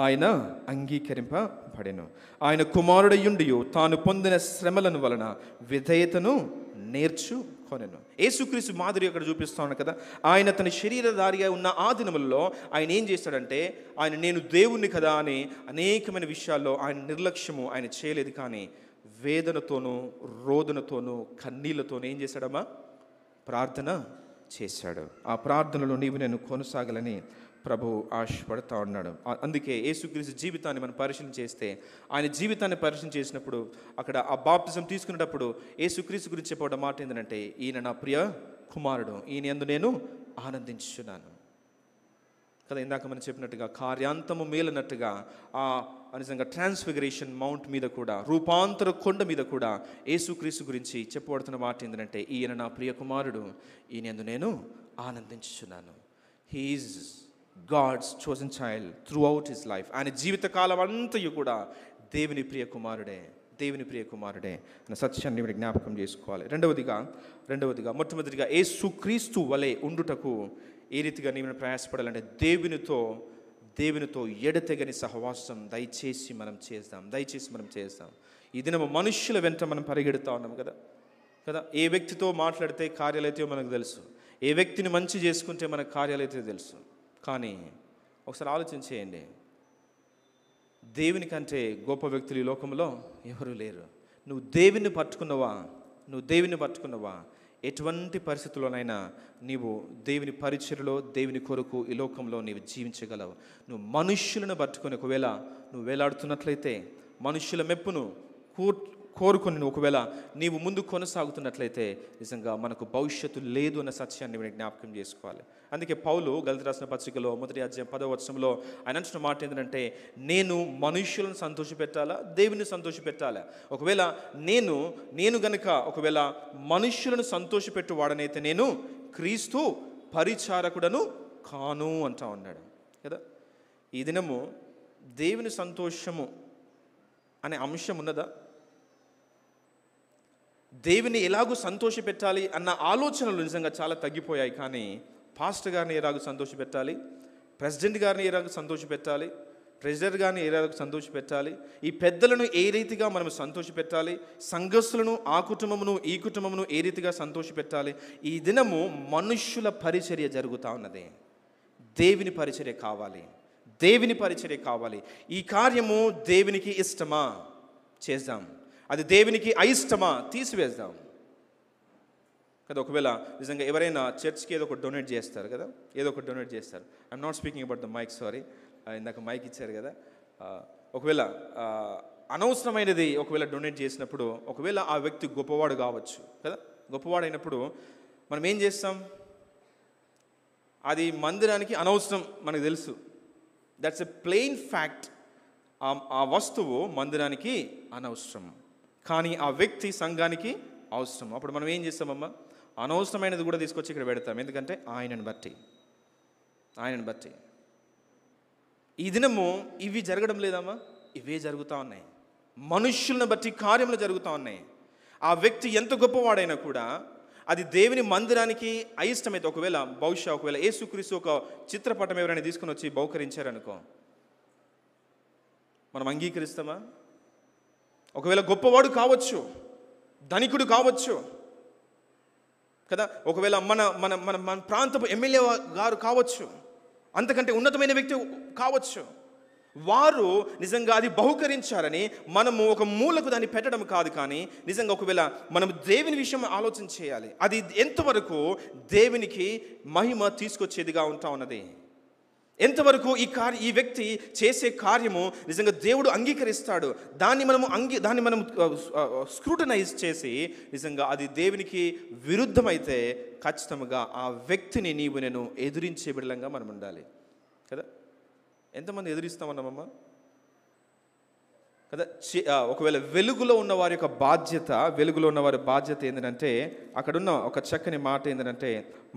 ఆయన అంగీకరింపబడెను. ఆయన కుమారుడయుండి తాను పొందిన శ్రమలను వలన విధేయతను నేర్చుకొనెను. యేసుక్రీస్తు మాదిరి అక్కడ చూపిస్తాను కదా. ఆయన తన శరీరధారిగా ఉన్న ఆ దినములలో ఆయన ఏం చేస్తాడంటే, ఆయన నేను దేవుణ్ణి కదా అని అనేకమైన విషయాల్లో ఆయన నిర్లక్ష్యము ఆయన చేయలేదు. కానీ వేదనతోనూ రోదనతోనూ కన్నీళ్లతోనూ ఏం చేశాడమ్మా? ప్రార్థన చేశాడు. ఆ ప్రార్థనలో నీవు నేను కొనసాగాలని ప్రభు ఆశపడతా ఉన్నాడు. అందుకే యేసుక్రీస్తు జీవితాన్ని మనం పరిశీలన చేస్తే, ఆయన జీవితాన్ని పరిశీలన చేసినప్పుడు అక్కడ ఆ బాప్తిజం తీసుకునేటప్పుడు యేసుక్రీస్తు గురించి చెప్పే మాట ఏంటంటే, ఈయన నా ప్రియ కుమారుడు, ఈయన యందు నేను ఆనందించున్నాను కదా. ఇందాక మనం చెప్పినట్టుగా కార్యాంతము మేలనట్టుగా ఆ నిజంగా ట్రాన్స్ఫిగరేషన్ మౌంట్ మీద కూడా, రూపాంతర కొండ మీద కూడా యేసుక్రీస్తు గురించి చెప్పబడుతున్న మాట ఏంటంటే, ఈయన నా ప్రియ కుమారుడు, ఈయన యందు నేను ఆనందించున్నాను. He is God's chosen child throughout his life. ఆయన జీవితకాలం అంతయు కూడా దేవుని ప్రియ కుమారుడే, దేవుని ప్రియ కుమారుడే అన్న సత్యాన్ని మీరు జ్ఞాపకం చేసుకోవాలి. రెండవదిగా మొట్టమొదటిగా యేసుక్రీస్తు వలె ఉండుటకు ఏ రీతిగా నీవు ప్రయాసపడాలంటే, దేవునితో ఎడతెగని సహవాసం దయచేసి మనం చేద్దాం. ఈ దినం మనుష్యుల వెంట మనం పరిగెడుతూ ఉన్నాం కదా. ఏ వ్యక్తితో మాట్లాడితే కార్యాలైతే మనకు తెలుసు, ఏ వ్యక్తిని మంచి చేసుకుంటే మనకు కార్యాలైతే తెలుసు. కానీ ఒకసారి ఆలోచించేయండి, దేవుని కంటే గొప్ప వ్యక్తులు ఈ లోకంలో ఎవరు లేరు. నువ్వు దేవుని పట్టుకున్నవా ఎటువంటి పరిస్థితుల్లోనైనా నీవు దేవుని పరిచర్యలో, దేవుని కొరకు ఈ లోకంలో నీవు జీవించగలవు. నువ్వు మనుష్యులను పట్టుకొని ఒకవేళ నువ్వు వేలాడుతున్నట్లయితే, మనుష్యుల మెప్పును కోరుకొని ఒకవేళ నీవు ముందు కొనసాగుతున్నట్లయితే నిజంగా మనకు భవిష్యత్తు లేదు అన్న సత్యాన్ని మీరు జ్ఞాపకం చేసుకోవాలి. అందుకే పౌలు గలతీ రాసిన పత్రికలో 1వ అధ్యాయం 10వ వచనంలో ఆయన అంటున్న మాట ఏంటంటే, నేను మనుష్యులను సంతోషపెట్టాలా, దేవుని సంతోషపెట్టాలా? ఒకవేళ నేను గనుక ఒకవేళ మనుష్యులను సంతోషపెట్టు వాడనైతే నేను క్రీస్తు పరిచారకుడను కాను అంటా ఉన్నాడు కదా. ఈ దినము దేవుని సంతోషము అనే అంశం ఉన్నదా? దేవుని ఎలాగూ సంతోషపెట్టాలి అన్న ఆలోచనలు నిజంగా చాలా తగ్గిపోయాయి. కానీ పాస్టర్ గారిని ఎలాగూ సంతోషపెట్టాలి, ప్రెసిడెంట్ గారిని ఎలాగూ సంతోషపెట్టాలి, ట్రెజరర్ గారిని ఎలాగూ సంతోషపెట్టాలి, ఈ పెద్దలను ఏ రీతిగా మనం సంతోషపెట్టాలి, సంఘస్థులను ఆ కుటుంబమును ఈ కుటుంబమును ఏ రీతిగా సంతోషపెట్టాలి. ఈ దినము మనుష్యుల పరిచర్య జరుగుతూ ఉన్నది. దేవుని పరిచర్య కావాలి. ఈ కార్యము దేవునికి ఇష్టమా? చేద్దాం. అది దేవునికి అయిష్టమా? తీసివేద్దాం కదా. ఒకవేళ నిజంగా ఎవరైనా చర్చ్కి ఏదో ఒకటి డొనేట్ చేస్తారు కదా, I'm not speaking about the mic, sorry, ఇందాక మైక్ ఇచ్చారు కదా. ఒకవేళ అనవసరమైనది ఒకవేళ డొనేట్ చేసినప్పుడు, ఒకవేళ ఆ వ్యక్తి గొప్పవాడు కావచ్చు కదా, గొప్పవాడైనప్పుడు మనం ఏం చేస్తాం? అది మందిరానికి అనవసరం మనకు తెలుసు, దట్స్ ఎ ప్లెయిన్ ఫ్యాక్ట్. ఆ వస్తువు మందిరానికి అనవసరం, కానీ ఆ వ్యక్తి సంఘానికి అవసరం. అప్పుడు మనం ఏం చేస్తామమ్మా? అనవసరమైనది కూడా తీసుకొచ్చి ఇక్కడ పెడతాం. ఎందుకంటే ఆయనను బట్టి. ఈ దినము ఇవి జరగడం లేదమ్మా, ఇవే జరుగుతూ ఉన్నాయి. మనుష్యులను బట్టి కార్యములు జరుగుతూ ఉన్నాయి. ఆ వ్యక్తి ఎంత గొప్పవాడైనా కూడా అది దేవుని మందిరానికి అయిష్టమైతే, ఒకవేళ యేసుక్రీస్తు ఒక చిత్రపటం ఎవరైనా తీసుకుని వచ్చి బహుకరించారనుకో, మనం అంగీకరిస్తామా? ఒకవేళ గొప్పవాడు కావచ్చు, ధనికుడు కావచ్చు కదా, ఒకవేళ మన మన మన మన ప్రాంతపు ఎమ్మెల్యే గారు కావచ్చు, అంతకంటే ఉన్నతమైన వ్యక్తి కావచ్చు, వారు నిజంగా అది బహుకరించారని మనము ఒక మూలకు దాన్ని పెట్టడం కాదు. కానీ నిజంగా ఒకవేళ మనం దేవుని విషయం ఆలోచన చేయాలి, అది ఎంతవరకు దేవునికి మహిమ తీసుకొచ్చేదిగా ఉంటా ఉన్నది, ఎంతవరకు ఈ వ్యక్తి చేసే కార్యము నిజంగా దేవుడు అంగీకరిస్తాడు. దాన్ని మనం స్క్రూటనైజ్ చేసి నిజంగా అది దేవునికి విరుద్ధమైతే ఖచ్చితంగా ఆ వ్యక్తిని నేను ఎదిరించే బిడ్డలంగా మనం ఉండాలి కదా. ఎంతమంది ఎదిరిస్తామన్నామమ్మా కదా. ఒకవేళ వెలుగులో ఉన్న వారి బాధ్యత ఏంటంటే, అక్కడున్న ఒక చక్కని మాట ఏంటంటే,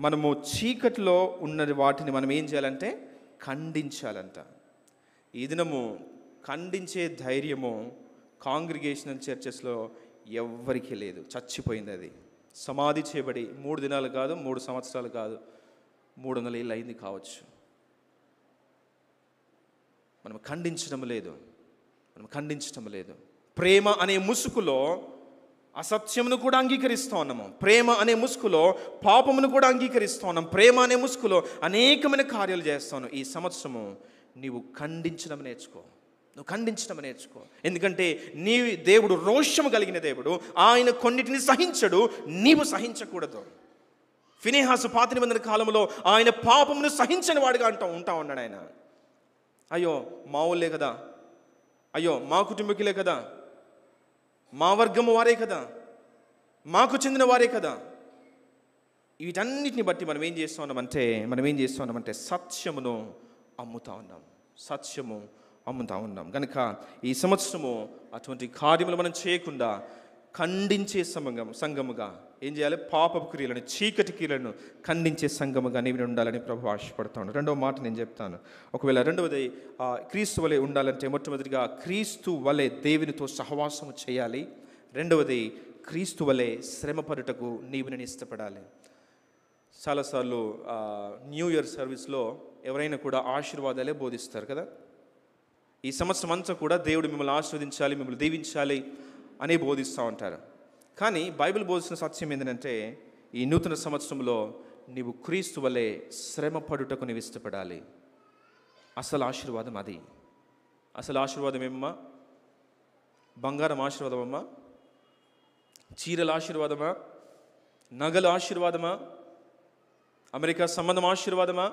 మనము చీకటిలో ఉన్న వాటిని మనం ఏం చేయాలంటే ఖండించాలంట. ఈ దినము ఖండించే ధైర్యము కాంగ్రిగేషనల్ చర్చెస్లో ఎవ్వరికీ లేదు, చచ్చిపోయింది. అది సమాధి చేయబడి 3 దినాలు కాదు, 3 సంవత్సరాలు కాదు, 300 ఏళ్ళు అయింది కావచ్చు. మనం ఖండించడం లేదు. ప్రేమ అనే ముసుగులో అసత్యమును కూడా అంగీకరిస్తూ ఉన్నాము. ప్రేమ అనే ముసుగులో పాపమును కూడా అంగీకరిస్తూ ఉన్నాం. ప్రేమ అనే ముసుగులో అనేకమైన కార్యాలు చేస్తాను. ఈ సంవత్సరము నీవు ఖండించడం నేర్చుకో. ఎందుకంటే నీ దేవుడు రోషము కలిగిన దేవుడు. ఆయన కొన్నిటిని సహించడు, నీవు సహించకూడదు. ఫినెహాసు పాత నిబంధన కాలంలో ఆయన పాపమును సహించని వాడిగా ఉంటా ఉన్నాడు. ఆయన అయ్యో మా ఊళ్ళే కదా, అయ్యో మా కుటుంబీకులే కదా, మా వర్గము వారే కదా, మాకు చెందిన వారే కదా. వీటన్నిటిని బట్టి మనం ఏం చేస్తున్నామంటే సత్యమును అమ్ముతా ఉన్నాం. కనుక ఈ సంవత్సరము అటువంటి కార్యములు మనం చేయకుండా ఖండించే సంఘముగా ఏం చేయాలి? పాపపు క్రియలను, చీకటి క్రియలను ఖండించే సంఘముగా నీవు ఉండాలని ప్రభువు ఆశపడుతూ ఉన్నాడు. రెండవ మాట నేను చెప్తాను. ఒకవేళ రెండవది క్రీస్తు వలె ఉండాలంటే మొట్టమొదటిగా క్రీస్తు వలె దేవునితో సహవాసము చేయాలి. రెండవది క్రీస్తు వలె శ్రమపడుటకు నీవు నేను ఇష్టపడాలి. చాలాసార్లు న్యూ ఇయర్ సర్వీస్లో ఎవరైనా కూడా ఆశీర్వాదాలే బోధిస్తారు కదా. ఈ సంవత్సరం అంతా కూడా దేవుడు మిమ్మల్ని ఆశీర్వదించాలి, మిమ్మల్ని దీవించాలి అని బోధిస్తూ ఉంటారు. కానీ బైబిల్ బోధిస్తున్న సత్యం ఏంటంటే ఈ నూతన సంవత్సరంలో నీవు క్రీస్తు వలె శ్రమ పడుటకు నీవు ఇష్టపడాలి. అసలు ఆశీర్వాదం అది. అసలు ఆశీర్వాదం ఏమమ్మా? బంగారం ఆశీర్వాదమమ్మా? చీరల ఆశీర్వాదమా? నగల ఆశీర్వాదమా? అమెరికా సంబంధం ఆశీర్వాదమా?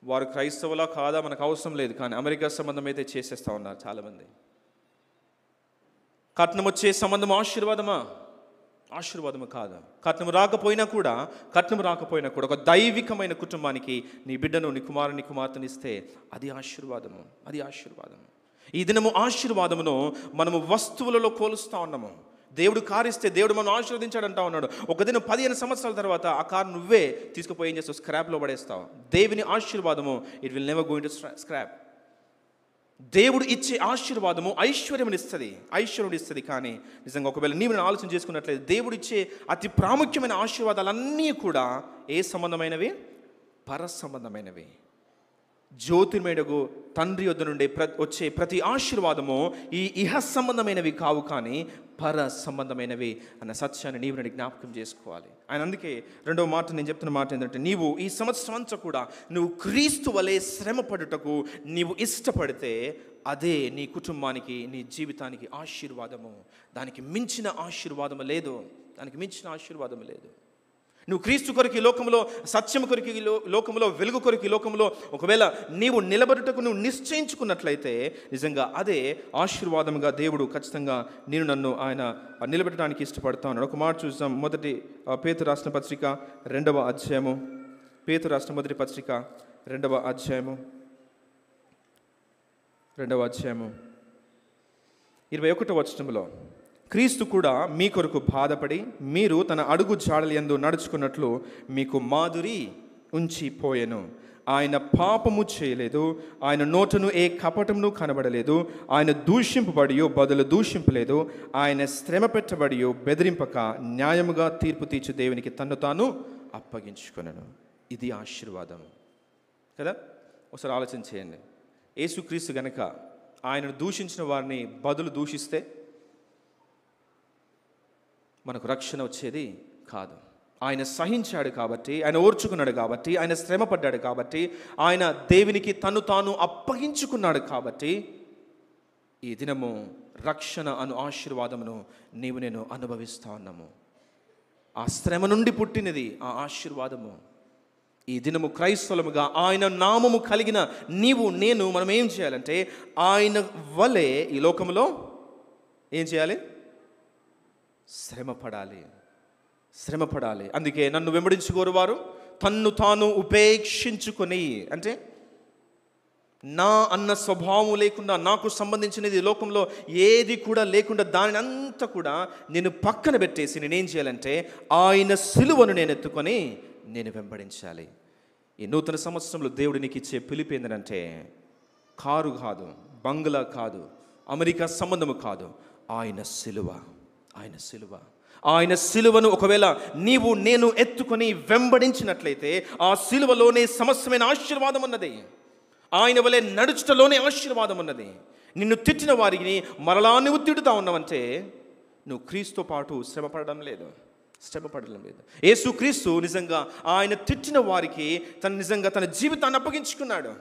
వారు క్రైస్తవులా కాదా మనకు అవసరం లేదు, కానీ అమెరికా సంబంధం అయితే చేసేస్తూ ఉన్నారు చాలామంది. కట్నం వచ్చే సంబంధం ఆశీర్వాదము కాదు. కట్నం రాకపోయినా కూడా ఒక దైవికమైన కుటుంబానికి నీ బిడ్డను, నీ కుమారుని, కుమార్తెనిస్తే అది ఆశీర్వాదము. ఈ దినము ఆశీర్వాదమును మనము వస్తువులలో కోలుస్తూ ఉన్నాము. దేవుడు కారు ఇస్తే దేవుడు మనం ఆశీర్వదించాడంటా ఉన్నాడు. ఒక దినం 15 సంవత్సరాల తర్వాత ఆ కారు నువ్వే తీసుకుపోయి ఏం చేస్తావు? స్క్రాప్లో పడేస్తావు. దేవుని ఆశీర్వాదము it will never go into scrap. దేవుడు ఇచ్చే ఆశీర్వాదము ఐశ్వర్యం ఇస్తుంది. కానీ నిజంగా ఒకవేళ నీవు ఆలోచన చేసుకున్నట్లయితే దేవుడు ఇచ్చే అతి ప్రాముఖ్యమైన ఆశీర్వాదాలన్నీ కూడా ఏ సంబంధమైనవి? పర సంబంధమైనవి. జ్యోతిర్మయుడగు తండ్రి యొద్ద నుండి వచ్చే ప్రతి ఆశీర్వాదము ఈ ఇహ సంబంధమైనవి కావు, కానీ పర సంబంధమైనవి అన్న సత్యాన్ని నీవు నన్ను జ్ఞాపకం చేసుకోవాలి. ఆయన అందుకే రెండవ మాట నేను చెప్తున్న మాట ఏంటంటే, నీవు ఈ సంవత్సరం అంతా కూడా నువ్వు క్రీస్తు వలె శ్రమ పడుటకు నీవు ఇష్టపడితే అదే నీ కుటుంబానికి, నీ జీవితానికి ఆశీర్వాదము. దానికి మించిన ఆశీర్వాదము లేదు. నువ్వు క్రీస్తు కొరకు ఈ లోకంలో, సత్యము కొరకు ఈ లోకంలో, వెలుగు కొరకు ఈ లోకంలో ఒకవేళ నీవు నిలబడుటకు నువ్వు నిశ్చయించుకున్నట్లయితే నిజంగా అదే ఆశీర్వాదముగా దేవుడు ఖచ్చితంగా నన్ను ఆయన నిలబెట్టడానికి ఇష్టపడతా ఉన్నాడు. ఒక మాట చూద్దాం. మొదటి పేతురు రాసిన పత్రిక 2వ అధ్యాయము. పేతురు రాసిన మొదటి పత్రిక 2వ అధ్యాయము 21వ వచనంలో, క్రీస్తు కూడా మీ కొరకు బాధపడి మీరు తన అడుగు జాడల యందు నడుచుకున్నట్లు మీకు మాదిరి ఉంచిపోయెను. ఆయన పాపము చేయలేదు, ఆయన నోటను ఏ కపటమును కనబడలేదు, ఆయన దూషింపబడియో బదులు దూషింపలేదు, ఆయన శ్రమ పెట్టబడియో బెదిరింపక న్యాయముగా తీర్పు తీర్చు దేవునికి తన్ను తాను అప్పగించుకొనెను. ఇది ఆశీర్వాదం కదా. ఒకసారి ఆలోచన చేయండి. యేసుక్రీస్తు గనక ఆయనను దూషించిన వారిని బదులు దూషిస్తే మనకు రక్షణ వచ్చేది కాదు. ఆయన సహించాడు కాబట్టి, ఆయన ఓర్చుకున్నాడు కాబట్టి, ఆయన శ్రమ పడ్డాడు కాబట్టి, ఆయన దేవునికి తను తాను అప్పగించుకున్నాడు కాబట్టి ఈ దినము రక్షణ అను ఆశీర్వాదమును నీవు నేను అనుభవిస్తా ఉన్నాము. ఆ శ్రమ నుండి పుట్టినది ఆ ఆశీర్వాదము. ఈ దినము క్రైస్తవులముగా ఆయన నామము కలిగిన నీవు నేను మనం ఏం చేయాలంటే ఆయన వలె ఈ లోకంలో ఏం చేయాలి? శ్రమ పడాలి. అందుకే నన్ను వెంబడించుకోరు వారు తన్ను తాను ఉపేక్షించుకొని, అంటే నా అన్న స్వభావం లేకుండా, నాకు సంబంధించినది లోకంలో ఏది కూడా లేకుండా దానిని అంతా కూడా నేను పక్కన పెట్టేసి నేనేం చేయాలంటే ఆయన సిలువను నేను ఎత్తుకొని నేను వెంబడించాలి. ఈ నూతన సంవత్సరంలో దేవుడు నీకు ఇచ్చే పిలుపు ఏంటంటే కారు కాదు, బంగ్లా కాదు, అమెరికా సంబంధము కాదు, ఆయన సిలువ. ఆయన సిలువ. ఆయన సిలువను ఒకవేళ నీవు నేను ఎత్తుకొని వెంబడించినట్లయితే ఆ సిలువలోనే సమస్తమైన ఆశీర్వాదం ఉన్నది. ఆయన వలె నడుచుటలోనే ఆశీర్వాదం ఉన్నది. నిన్ను తిట్టిన వారిని మరలా నువ్వు తిడుతూ ఉన్నావంటే నువ్వు క్రీస్తుతో పాటు శ్రమపడడం లేదు. యేసు క్రీస్తు నిజంగా ఆయన తిట్టిన వారికి నిజంగా తన జీవితాన్ని అప్పగించుకున్నాడు.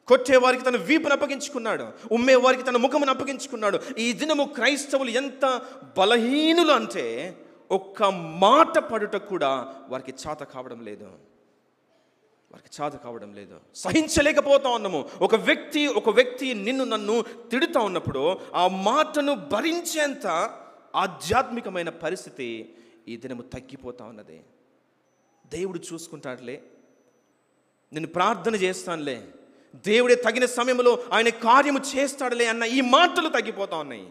కొట్టేవారికి తన వీపును అప్పగించుకున్నాడు. ఉమ్మేవారికి తన ముఖమును అప్పగించుకున్నాడు. ఈ దినము క్రైస్తవులు ఎంత బలహీనులు అంటే ఒక్క మాట పడుట కూడా వారికి చేత కావడం లేదు. సహించలేకపోతా ఉన్నాము. ఒక వ్యక్తి నిన్ను నన్ను తిడుతూ ఉన్నప్పుడు ఆ మాటను భరించేంత ఆధ్యాత్మికమైన పరిస్థితి ఈ దినము తగ్గిపోతా ఉన్నది. దేవుడు చూసుకుంటాడులే, నేను ప్రార్థన చేస్తానులే, దేవుడే తగిన సమయంలో ఆయన కార్యము చేస్తాడులే అన్న ఈ మాటలు తగ్గిపోతా ఉన్నాయి.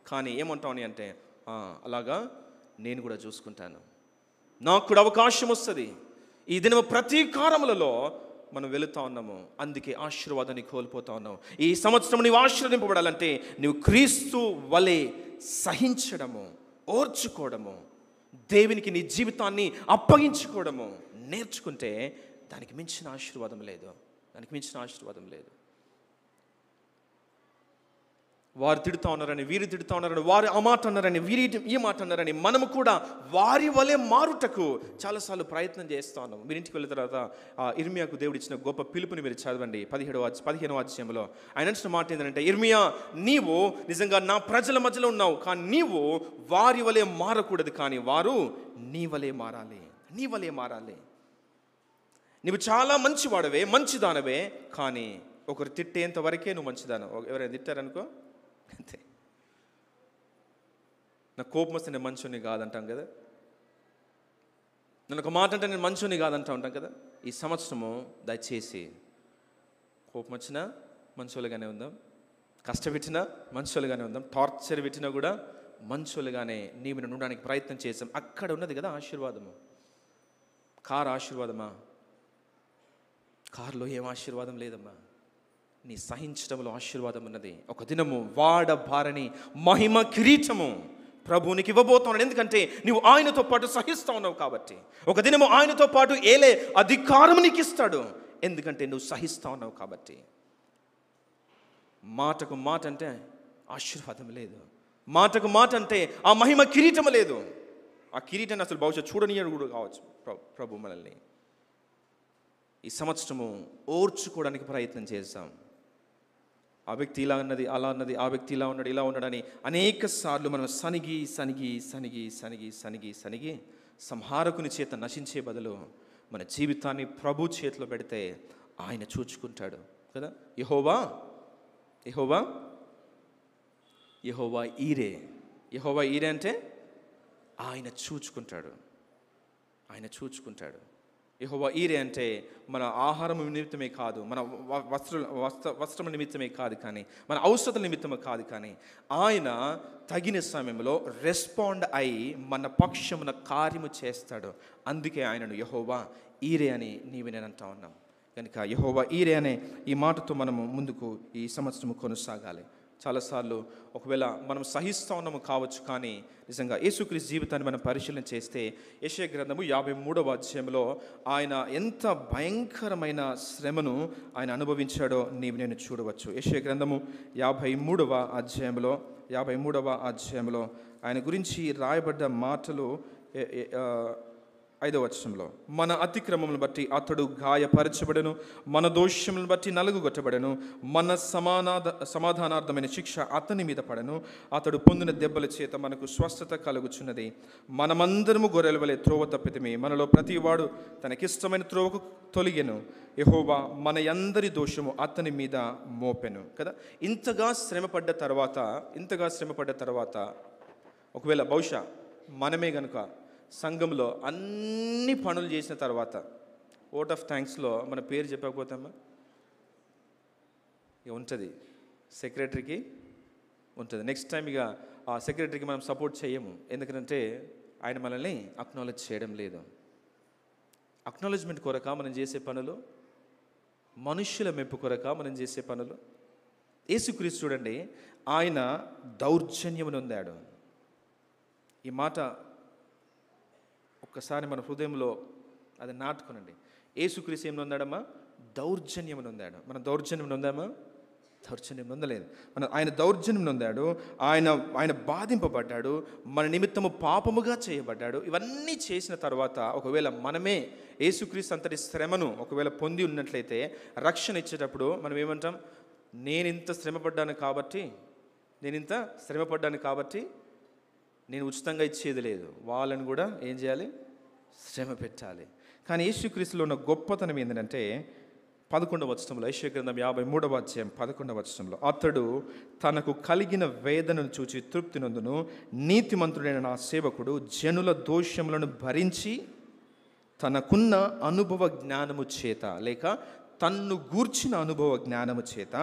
కానీ ఏమంటావు అంటే అలాగా నేను కూడా చూసుకుంటాను, నాకు కూడా అవకాశం వస్తుంది. ఈ దినము ప్రతీకారములలో మనం వెళుతూ ఉన్నాము. అందుకే ఆశీర్వాదాన్ని కోల్పోతా ఉన్నాము. ఈ సంవత్సరం నీవు ఆశీర్వదింపబడాలంటే నీవు క్రీస్తు వలె సహించడము, ఓర్చుకోవడము, దేవునికి నీ జీవితాన్ని అప్పగించుకోవడము నేర్చుకుంటే దానికి మించిన ఆశీర్వాదం లేదు. వారు తిడుతూ ఉన్నారని, వీరు తిడుతూ ఉన్నారని, వారు ఆ మాట అన్నారని, వీరి ఈ మాట అన్నారని మనము కూడా వారి వలె మారుటకు చాలాసార్లు ప్రయత్నం చేస్తూ ఉన్నాము. మీరు ఇంటికి వెళ్ళిన తర్వాత ఇర్మియాకు దేవుడు ఇచ్చిన గొప్ప పిలుపుని మీరు చదవండి. 15వ అధ్యాయంలో ఆయన అంటున్న మాట ఏంటంటే, ఇర్మియా, నీవు నిజంగా నా ప్రజల మధ్యలో ఉన్నావు, కానీ నీవు వారి వలె మారకూడదు, కానీ వారు నీ వలె మారాలి. నువ్వు చాలా మంచివాడవే, మంచిదానవే, కానీ ఒకరు తిట్టేంత వరకే నువ్వు మంచిదానవు. ఎవరైనా తిట్టారనుకో అంతే. నాకు కోపం వస్తే నేను మంచోని కాదంటాం కదా, నన్ను ఒక మాట అంటే నేను మంచోని కాదంటా ఉంటాం కదా. ఈ సంవత్సరము దయచేసి కోపం వచ్చినా మంచోళ్ళుగానే ఉందాం, కష్టపెట్టినా మంచోళ్ళుగానే ఉందాం, టార్చర్ పెట్టినా కూడా మంచోళ్ళుగానే నీవు ఉండడానికి ప్రయత్నం చేసాం. అక్కడ ఉన్నది కదా ఆశీర్వాదము. కారు ఆశీర్వాదమా? కారులో ఏం ఆశీర్వాదం లేదమ్మా. నీ సహించడంలో ఆశీర్వాదం ఉన్నది. ఒక దినము వాడబారని మహిమ కిరీటము ప్రభువునికి ఇవ్వబోతున్నాడు. ఎందుకంటే నువ్వు ఆయనతో పాటు సహిస్తూ ఉన్నావు కాబట్టి. ఒక దినము ఆయనతో పాటు ఏలే అధికారం నీకు ఇస్తాడు, ఎందుకంటే నువ్వు సహిస్తూ ఉన్నావు కాబట్టి. మాటకు మాట అంటే ఆశీర్వాదం లేదు, మాటకు మాట అంటే ఆ మహిమ కిరీటం లేదు. ఆ కిరీటాన్ని అసలు బహుశా చూడనీయడు కూడా కావచ్చు ప్రభు మనల్ని. ఈ సంవత్సరము ఓర్చుకోవడానికి ప్రయత్నం చేద్దాం. ఆ వ్యక్తి ఇలా ఉన్నది, అలా ఉన్నది, ఆ వ్యక్తి ఇలా ఉన్నాడు, ఇలా ఉన్నాడని అనేక సార్లు మనం సనిగి సంహారకుని చేత నశించే బదులు మన జీవితాన్ని ప్రభు చేతిలో పెడితే ఆయన చూచుకుంటాడు కదా. యెహోవా ఈరే అంటే ఆయన చూచుకుంటాడు. యెహోవా ఈరే అంటే మన ఆహారం నిమిత్తమే కాదు, మన వస్త్రం నిమిత్తమే కాదు, కానీ మన అవసరతల నిమిత్తమే కాదు, కానీ ఆయన తగిన సమయంలో రెస్పాండ్ అయి మన పక్షమున కార్యము చేస్తాడు. అందుకే ఆయనను యెహోవా ఈరే అని నీవు నేను అంటా ఉన్నాం. కనుక యెహోవా ఈరే అనే ఈ మాటతో మనము ముందుకు ఈ సంవత్సరము కొనసాగాలి. చాలాసార్లు ఒకవేళ మనం సహిస్తూ ఉన్నాము కావచ్చు, కానీ నిజంగా యేసుక్రీస్తు జీవితాన్ని మనం పరిశీలన చేస్తే యెషయా గ్రంథము 53వ అధ్యాయంలో ఆయన ఎంత భయంకరమైన శ్రమను ఆయన అనుభవించాడో నీవు నేను చూడవచ్చు. యెషయా గ్రంథము 53వ అధ్యాయంలో ఆయన గురించి రాయబడ్డ మాటలు 5వ వచనంలో, మన అతిక్రమములను బట్టి అతడు గాయపరచబడెను, మన దోషములను బట్టి నలుగుగొట్టబడెను, మన సమాధానార్థమైన శిక్ష అతని మీద పడెను, అతడు పొందిన దెబ్బల చేత మనకు స్వస్థత కలుగుచున్నది. మనమందరము గొర్రెల వలె త్రోవ తప్పితిమి, మనలో ప్రతివాడు తనకిష్టమైన త్రోవకు తొలగెను, యెహోవా మన అందరి దోషము అతని మీద మోపెను కదా. ఇంతగా శ్రమపడ్డ తర్వాత ఒకవేళ బహుశా మనమే గనుక సంఘంలో అన్ని పనులు చేసిన తర్వాత ఓట్ ఆఫ్ థ్యాంక్స్లో మన పేరు చెప్పకపోతామా? ఇక ఉంటుంది, సెక్రటరీకి ఉంటుంది. నెక్స్ట్ టైం ఇక ఆ సెక్రటరీకి మనం సపోర్ట్ చేయము, ఎందుకంటే ఆయన మనల్ని అక్నాలెడ్జ్ చేయడం లేదు. అక్నాలెడ్జ్మెంట్ కొరక మనం చేసే పనులు, మనుష్యుల మెప్పు కొరక మనం చేసే పనులు. యేసుక్రీస్తు చూడండి, ఆయన దౌర్జన్యము నొందాడు. ఈ మాట ఒక్కసారి మన హృదయంలో అది నాటుకునండి. యేసుక్రీస్తు ఏం నొందాడమ్మా? దౌర్జన్యం నొందాడు. మనం దౌర్జన్యం నొందామా? దౌర్జన్యం నొందలేదు. ఆయన దౌర్జన్యం నొందాడు. ఆయన బాధింపబడ్డాడు, మన నిమిత్తము పాపముగా చేయబడ్డాడు. ఇవన్నీ చేసిన తర్వాత ఒకవేళ మనమే యేసుక్రీస్తు అంతటి శ్రమను ఒకవేళ పొంది ఉన్నట్లయితే రక్షణ ఇచ్చేటప్పుడు మనం ఏమంటాం? నేనింత శ్రమపడ్డాను కాబట్టి నేను ఉచితంగా ఇచ్చేది లేదు, వాళ్ళని కూడా ఏం చేయాలి? శ్రమ పెట్టాలి. కానీ యేసుక్రీస్తులో ఉన్న గొప్పతనం ఏంటంటే 11వ వచనంలో, యెషయా గ్రంథం 53వ అధ్యాయం 11వ వచనంలో, అతడు తనకు కలిగిన వేదనను చూచి తృప్తి నొందును, నీతిమంతుడైన నా సేవకుడు జనుల దోషములను భరించి తనకున్న అనుభవ జ్ఞానము చేత, లేక తన్ను గూర్చిన అనుభవ జ్ఞానము చేత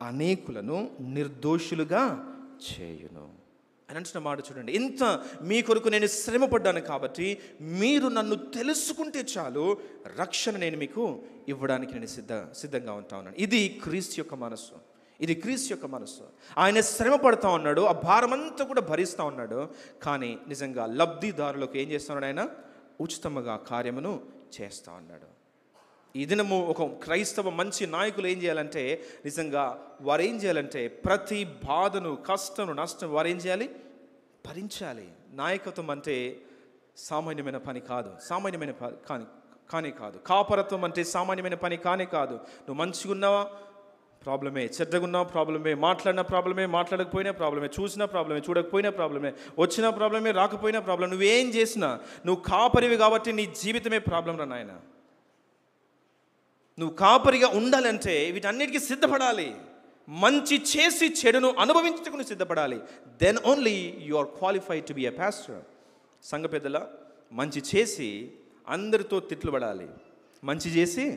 అనేకులను నిర్దోషులుగా చేయును అని అంటున్న మాట చూడండి. ఇంత మీ కొరకు నేను శ్రమపడ్డాను కాబట్టి మీరు నన్ను తెలుసుకుంటే చాలు, రక్షణ నేను మీకు ఇవ్వడానికి నేను సిద్ధంగా ఉంటా ఉన్నాను. ఇది క్రీస్తు యొక్క మనస్సు. ఆయన శ్రమ పడుతూ ఉన్నాడు, ఆ భారమంతా కూడా భరిస్తూ ఉన్నాడు. కానీ నిజంగా లబ్ధిదారులకు ఏం చేస్తున్నాడు? ఆయన ఉచితముగా కార్యమును చేస్తూ ఉన్నాడు. ఈ దినము ఒక క్రైస్తవ మంచి నాయకులు ఏం చేయాలంటే, నిజంగా వారు ఏం చేయాలంటే ప్రతి బాధను, కష్టను, నష్టం వారు ఏం చేయాలి? భరించాలి. నాయకత్వం అంటే సామాన్యమైన పని కాదు, కాపరత్వం అంటే సామాన్యమైన పని కాదు. నువ్వు మంచిగా ఉన్నావా? ప్రాబ్లమే. చెడ్డగా ఉన్నావు? ప్రాబ్లమే. మాట్లాడిన ప్రాబ్లమే, మాట్లాడకపోయినా ప్రాబ్లమే, చూసినా ప్రాబ్లమే, చూడకపోయినా ప్రాబ్లమే, వచ్చిన ప్రాబ్లమే, రాకపోయినా ప్రాబ్లం. నువ్వేం చేసినా నువ్వు కాపరివి కాబట్టి నీ జీవితమే ప్రాబ్లం రా నాయన. నువ్వు కాపరిగా ఉండాలంటే వీటన్నిటికీ సిద్ధపడాలి. మంచి చేసి చెడును అనుభవించుటకు సిద్ధపడాలి. Then only you are qualified to be a pastor. సంఘ పెద్దల, మంచి చేసి అందరితో తిట్లు పడాలి. మంచి చేసి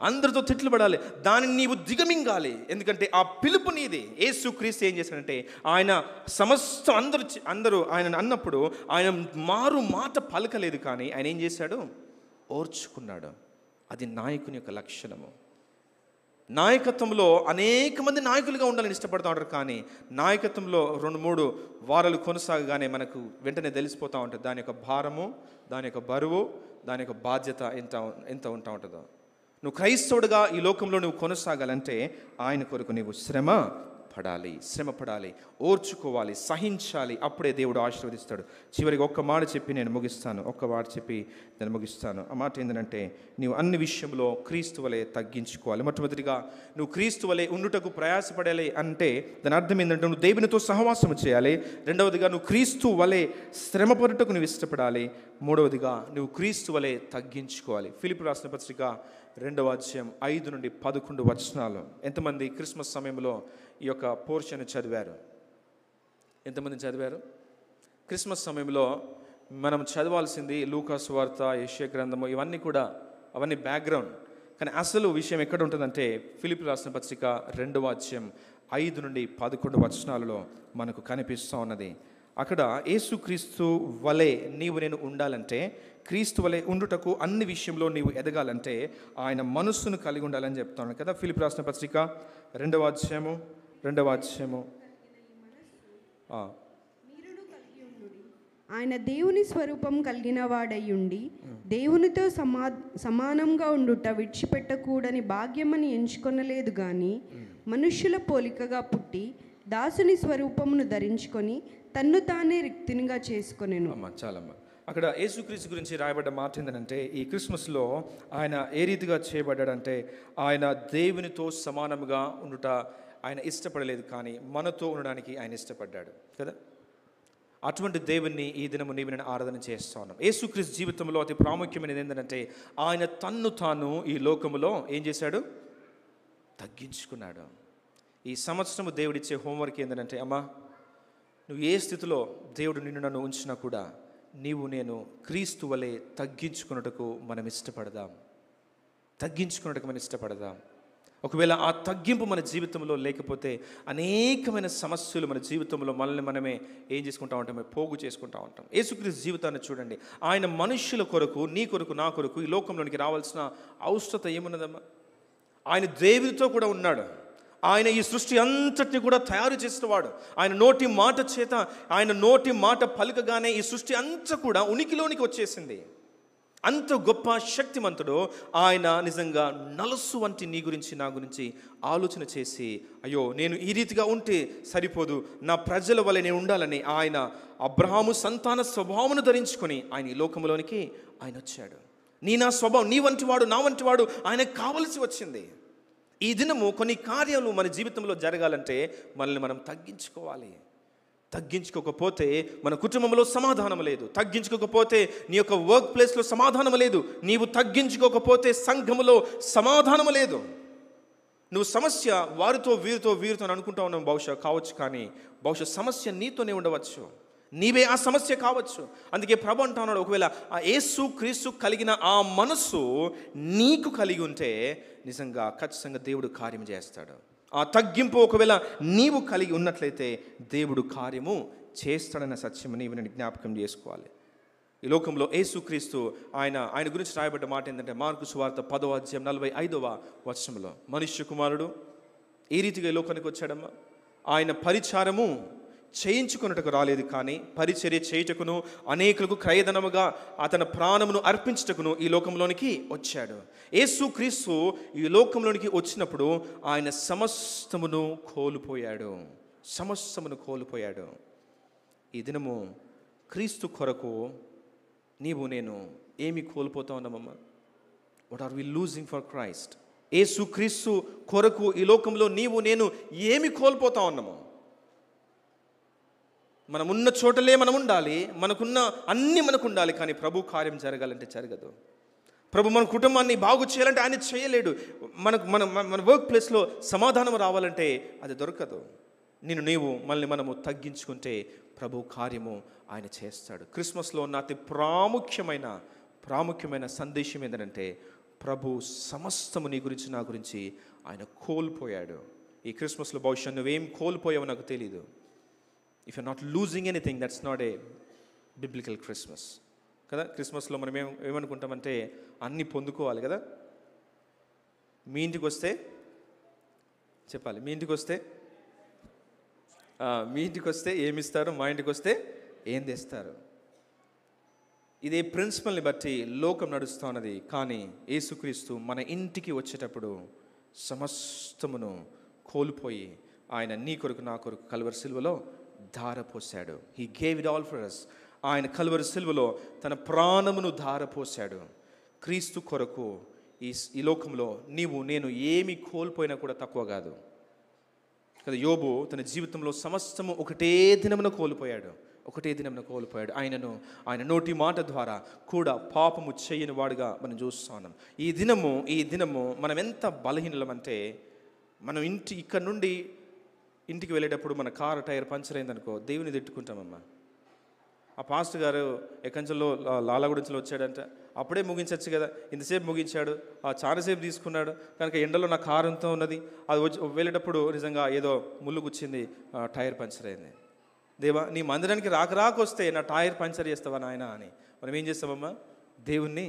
అందరితో తిట్లు పడాలి. దానిని నీవు దిగమింగాలి. ఎందుకంటే ఆ పిలుపు నీది. యేసుక్రీస్తు ఏం చేశాడంటే, ఆయన సమస్తం అందరూ ఆయన అన్నప్పుడు ఆయన మారు మాట పలకలేదు, కానీ ఆయన ఏం చేశాడు? ఓర్చుకున్నాడు. అది నాయకుని యొక్క లక్షణము. నాయకత్వంలో అనేక మంది నాయకులుగా ఉండాలని ఇష్టపడుతూ ఉంటారు, కానీ నాయకత్వంలో 2-3 వారాలు కొనసాగగానే మనకు వెంటనే తెలిసిపోతూ ఉంటుంది దాని యొక్క భారము, దాని యొక్క బరువు, దాని యొక్క బాధ్యత ఎంత ఉంటా ఉంటుందో. నువ్వు క్రైస్తవుడిగా ఈ లోకంలో నువ్వు కొనసాగాలంటే ఆయన కొరకు నీవు శ్రమ పడాలి, ఓర్చుకోవాలి, సహించాలి. అప్పుడే దేవుడు ఆశీర్వదిస్తాడు. చివరికి ఒక్క మాట చెప్పి నేను ముగిస్తాను. ఆ మాట ఏంటంటే, నీవు అన్ని విషయంలో క్రీస్తు వలె తగ్గించుకోవాలి. మొట్టమొదటిగా నువ్వు క్రీస్తు వలె ఉండుటకు ప్రయాసపడాలి అంటే దాని అర్థం ఏంటంటే, నువ్వు దేవునితో సహవాసం చేయాలి. రెండవదిగా నువ్వు క్రీస్తు వలె శ్రమ పడుటకు నువ్వు ఇష్టపడాలి. మూడవదిగా నువ్వు క్రీస్తు వలె తగ్గించుకోవాలి. ఫిలిప్పీయులకు రాసిన పత్రిక 2వ అధ్యాయం 5-11 వచనాలు. ఎంతమంది క్రిస్మస్ సమయంలో ఈ యొక్క పోర్షన్ చదివారు? ఎంతమంది చదివారు? క్రిస్మస్ సమయంలో మనం చదవాల్సింది లూకా సువార్త, యెషయా గ్రంథము, అవన్నీ బ్యాక్గ్రౌండ్. కానీ అసలు విషయం ఎక్కడ ఉంటుందంటే, ఫిలిప్పీయులకు రాసిన పత్రిక 2వ అధ్యాయం 5-11 వచనాలలో మనకు కనిపిస్తూ ఉన్నది. అక్కడ యేసుక్రీస్తు వలె నీవు నేను ఉండాలంటే, క్రీస్తు వలె ఉండుటకు అన్ని విషయంలో నీవు ఎదగాలంటే ఆయన మనస్సును కలిగి ఉండాలని చెప్తున్నాను కదా. ఫిలిప్పీయులకు రాసిన పత్రిక 2వ అధ్యాయము ఆయన దేవుని స్వరూపం కలిగిన వాడయ్యుండి దేవునితో సమానంగా ఉండుట విడిచిపెట్టకూడని భాగ్యమని ఎంచుకొనలేదు గాని, మనుష్యుల పోలికగా పుట్టి దాసుని స్వరూపమును ధరించుకొని తన్ను తానే రిక్తినిగా చేసుకొనెను. చాలమ్మా. అక్కడ యేసుక్రీస్తు గురించి రాయబడ్డ మాట ఏంటంటే, ఈ క్రిస్మస్లో ఆయన ఏ రీతిగా చేయబడ్డాడంటే, ఆయన దేవునితో సమానంగా ఉండుట ఆయన ఇష్టపడలేదు, కానీ మనతో ఉండడానికి ఆయన ఇష్టపడ్డాడు కదా. అటువంటి దేవుణ్ణి ఈ దినము నీవు నేను ఆరాధన చేస్తూ ఉన్నాం. యేసుక్రీస్తు జీవితంలో అతి ప్రాముఖ్యమైనది ఏంటంటే, ఆయన తన్ను తాను ఈ లోకములో ఏం చేశాడు? తగ్గించుకున్నాడు. ఈ సంవత్సరము దేవుడిచ్చే హోంవర్క్ ఏంటంటే, అమ్మా నువ్వు ఏ స్థితిలో దేవుడు నిన్ను నన్ను ఉంచినా కూడా నీవు నేను క్రీస్తు వలె తగ్గించుకున్నట్టుకు మనం ఇష్టపడదాం. ఒకవేళ ఆ తగ్గింపు మన జీవితంలో లేకపోతే అనేకమైన సమస్యలు మన జీవితంలో మనమే ఏం చేసుకుంటూ ఉంటాం? పోగు చేసుకుంటూ ఉంటాం. యేసుక్రీస్తు జీవితాన్ని చూడండి. ఆయన మనుష్యుల కొరకు, నీ కొరకు, నా కొరకు ఈ లోకంలోనికి రావాల్సిన అవసరత ఏమున్నదమ్మా? ఆయన దేవునితో కూడా ఉన్నాడు. ఆయన ఈ సృష్టి అంతటిని కూడా తయారు చేసిన వాడు. ఆయన నోటి మాట చేత, ఆయన నోటి మాట పలుకగానే ఈ సృష్టి అంతా కూడా ఉనికిలోనికి వచ్చేసింది. అంత గొప్ప శక్తిమంతుడు ఆయన. నిజంగా నలుసు వంటి నీ గురించి నా గురించి ఆలోచన చేసి, అయ్యో నేను ఈ రీతిగా ఉంటే సరిపోదు, నా ప్రజల వలె నేను ఉండాలని ఆయన అబ్రహాము సంతాన స్వభావమును ధరించుకొని ఆయన ఈ లోకంలోనికి ఆయన వచ్చాడు. నా స్వభావం, నీ వంటి వాడు, నా వంటి వాడు ఆయనకు కావలసి వచ్చింది. ఈ దినము కొన్ని కార్యాలు మన జీవితంలో జరగాలంటే మనల్ని మనం తగ్గించుకోవాలి. తగ్గించుకోకపోతే మన కుటుంబంలో సమాధానం లేదు. తగ్గించుకోకపోతే నీ యొక్క వర్క్ ప్లేస్లో సమాధానం లేదు. నీవు తగ్గించుకోకపోతే సంఘములో సమాధానం లేదు. నువ్వు సమస్య వారితో వీరితో అనుకుంటా ఉన్నావు బహుశా కావచ్చు, కానీ బహుశా సమస్య నీతోనే ఉండవచ్చు. నీవే ఆ సమస్య కావచ్చు. అందుకే ప్రభు అంటా ఉన్నాడు, ఒకవేళ ఆ యేసు క్రీస్తు కలిగిన ఆ మనస్సు నీకు కలిగి ఉంటే నిజంగా ఖచ్చితంగా దేవుడు కార్యం చేస్తాడు. ఆ తగ్గింపు ఒకవేళ నీవు కలిగి ఉన్నట్లయితే దేవుడు కార్యము చేస్తాడన్న సత్యం నీవు నేను జ్ఞాపకం చేసుకోవాలి. ఈ లోకంలో యేసుక్రీస్తు ఆయన గురించి రాయబడ్డ మాట ఏంటంటే మార్కు సువార్త 10:45 మనుష్య కుమారుడు ఈ రీతిగా ఈ లోకానికి వచ్చాడమ్మా. ఆయన పరిచారము చేయించుకున్నట్టుకు రాలేదు, కానీ పరిచర్య చేయుటకును అనేకులకు క్రయధనముగా అతని ప్రాణమును అర్పించుటకును ఈ లోకంలోనికి వచ్చాడు. యేసుక్రీస్తు ఈ లోకంలోనికి వచ్చినప్పుడు ఆయన సమస్తమును కోల్పోయాడు. ఈ దినము క్రీస్తు కొరకు నీవు నేను ఏమి కోల్పోతా ఉన్నామమ్మా? What are we losing for Christ? యేసుక్రీస్తు కొరకు ఈ లోకంలో నీవు నేను ఏమి కోల్పోతా ఉన్నాము? మనం ఉన్న చోటలే మనం ఉండాలి, మనకున్న అన్నీ మనకు ఉండాలి, కానీ ప్రభు కార్యం జరగాలంటే జరగదు. ప్రభు మన కుటుంబాన్ని బాగు చేయాలంటే ఆయన చేయలేడు. మన వర్క్ ప్లేస్లో సమాధానం రావాలంటే అది దొరకదు. నీవు మనము తగ్గించుకుంటే ప్రభు కార్యము ఆయన చేస్తాడు. క్రిస్మస్లో ఉన్న అతి ప్రాముఖ్యమైన సందేశం ఏంటంటే ప్రభు సమస్తము నీ గురించి నా గురించి ఆయన కోల్పోయాడు. ఈ క్రిస్మస్లో బహుశా నువ్వేం కోల్పోయావో నాకు తెలీదు. If you're not losing anything, that's not a biblical Christmas. కదా, క్రిస్మస్లో మనం ఏమనుకుంటామంటే అన్నీ పొందుకోవాలి కదా. మీ ఇంటికి వస్తే చెప్పాలి, మీ ఇంటికి వస్తే ఏమిస్తారు, మా ఇంటికి వస్తే ఏం తెస్తారు. ఇదే ప్రిన్సిపల్ని బట్టి లోకం నడుస్తూ ఉన్నది. కానీ యేసుక్రీస్తు మన ఇంటికి వచ్చేటప్పుడు సమస్తమును కోల్పోయి ఆయన నీ కొరకు నా కొరకు కల్వరి సిలువలో ధారపోశాడు. He gave it all for us. ఆయన కల్వరి సిలువలో తన ప్రాణమును ధారపోశాడు. క్రీస్తు కొరకు ఈ లోకంలో నీవు నేను ఏమి కోల్పోయినా కూడా తక్కువ కాదు కదా. యోబు తన జీవితంలో సమస్తము ఒకటే దినమున కోల్పోయాడు. ఆయన నోటి మాట ద్వారా కూడా పాపము చేయని వాడుగా మనం చూస్తూ ఉన్నాం. ఈ దినము మనం ఎంత బలహీనలమంటే, మనం ఇక్కడ నుండి ఇంటికి వెళ్ళేటప్పుడు మన కారు టైర్ పంచర్ అయిందనుకో దేవుని తిట్టుకుంటామమ్మా. ఆ పాస్టర్ గారు ఎకంచంలో లాలగూడెంలో వచ్చాడంట, అప్పుడే ముగించవచ్చు కదా, ఇంతసేపు ముగించాడు, చాలాసేపు తీసుకున్నాడు కనుక ఎండలో నా కారు అంతా ఉన్నది, అది వెళ్ళేటప్పుడు నిజంగా ఏదో ముళ్ళు గుచ్చింది, టైర్ పంచర్ అయింది. దేవా నీ మందిరానికి రాకొస్తే నా టైర్ పంచర్ చేస్తావా నాయన అని మనం ఏం చేస్తామమ్మా? దేవుణ్ణి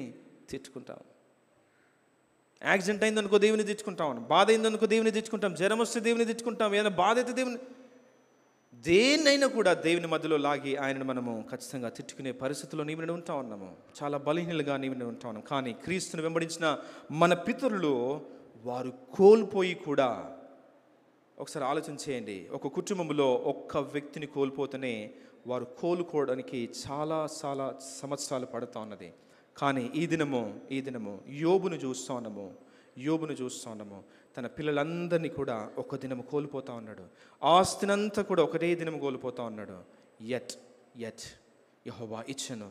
తిట్టుకుంటాం. యాక్సిడెంట్ అయిందనుకో దేవుని తిట్టుకుంటాం, బాధ అయిందనుకో దేవుని తిట్టుకుంటాం, జ్వరం వస్తే దేవుని తిట్టుకుంటాం, ఏదైనా బాధ అయితే దేన్నైనా కూడా దేవుని మధ్యలో లాగి ఆయనను మనము ఖచ్చితంగా తిట్టుకునే పరిస్థితుల్లో నీవు ఉంటా ఉన్నాము. చాలా బలహీనలుగా నీవు ఉంటా ఉన్నాం. కానీ క్రీస్తుని వెంబడించిన మన పితరులు వారు కోల్పోయి కూడా, ఒకసారి ఆలోచన చేయండి, ఒక కుటుంబంలో ఒక్క వ్యక్తిని కోల్పోతేనే వారు కోలుకోవడానికి చాలా సంవత్సరాలు పడుతూ ఉన్నది. కానీ ఈ దినము యోబును చూస్తూ ఉన్నాము. తన పిల్లలందరినీ కూడా ఒక దినము కోల్పోతూ ఉన్నాడు. ఆస్తినంతా కూడా ఒకటే దినము కోల్పోతూ ఉన్నాడు. యట్ యెహోవా ఇచ్చెను,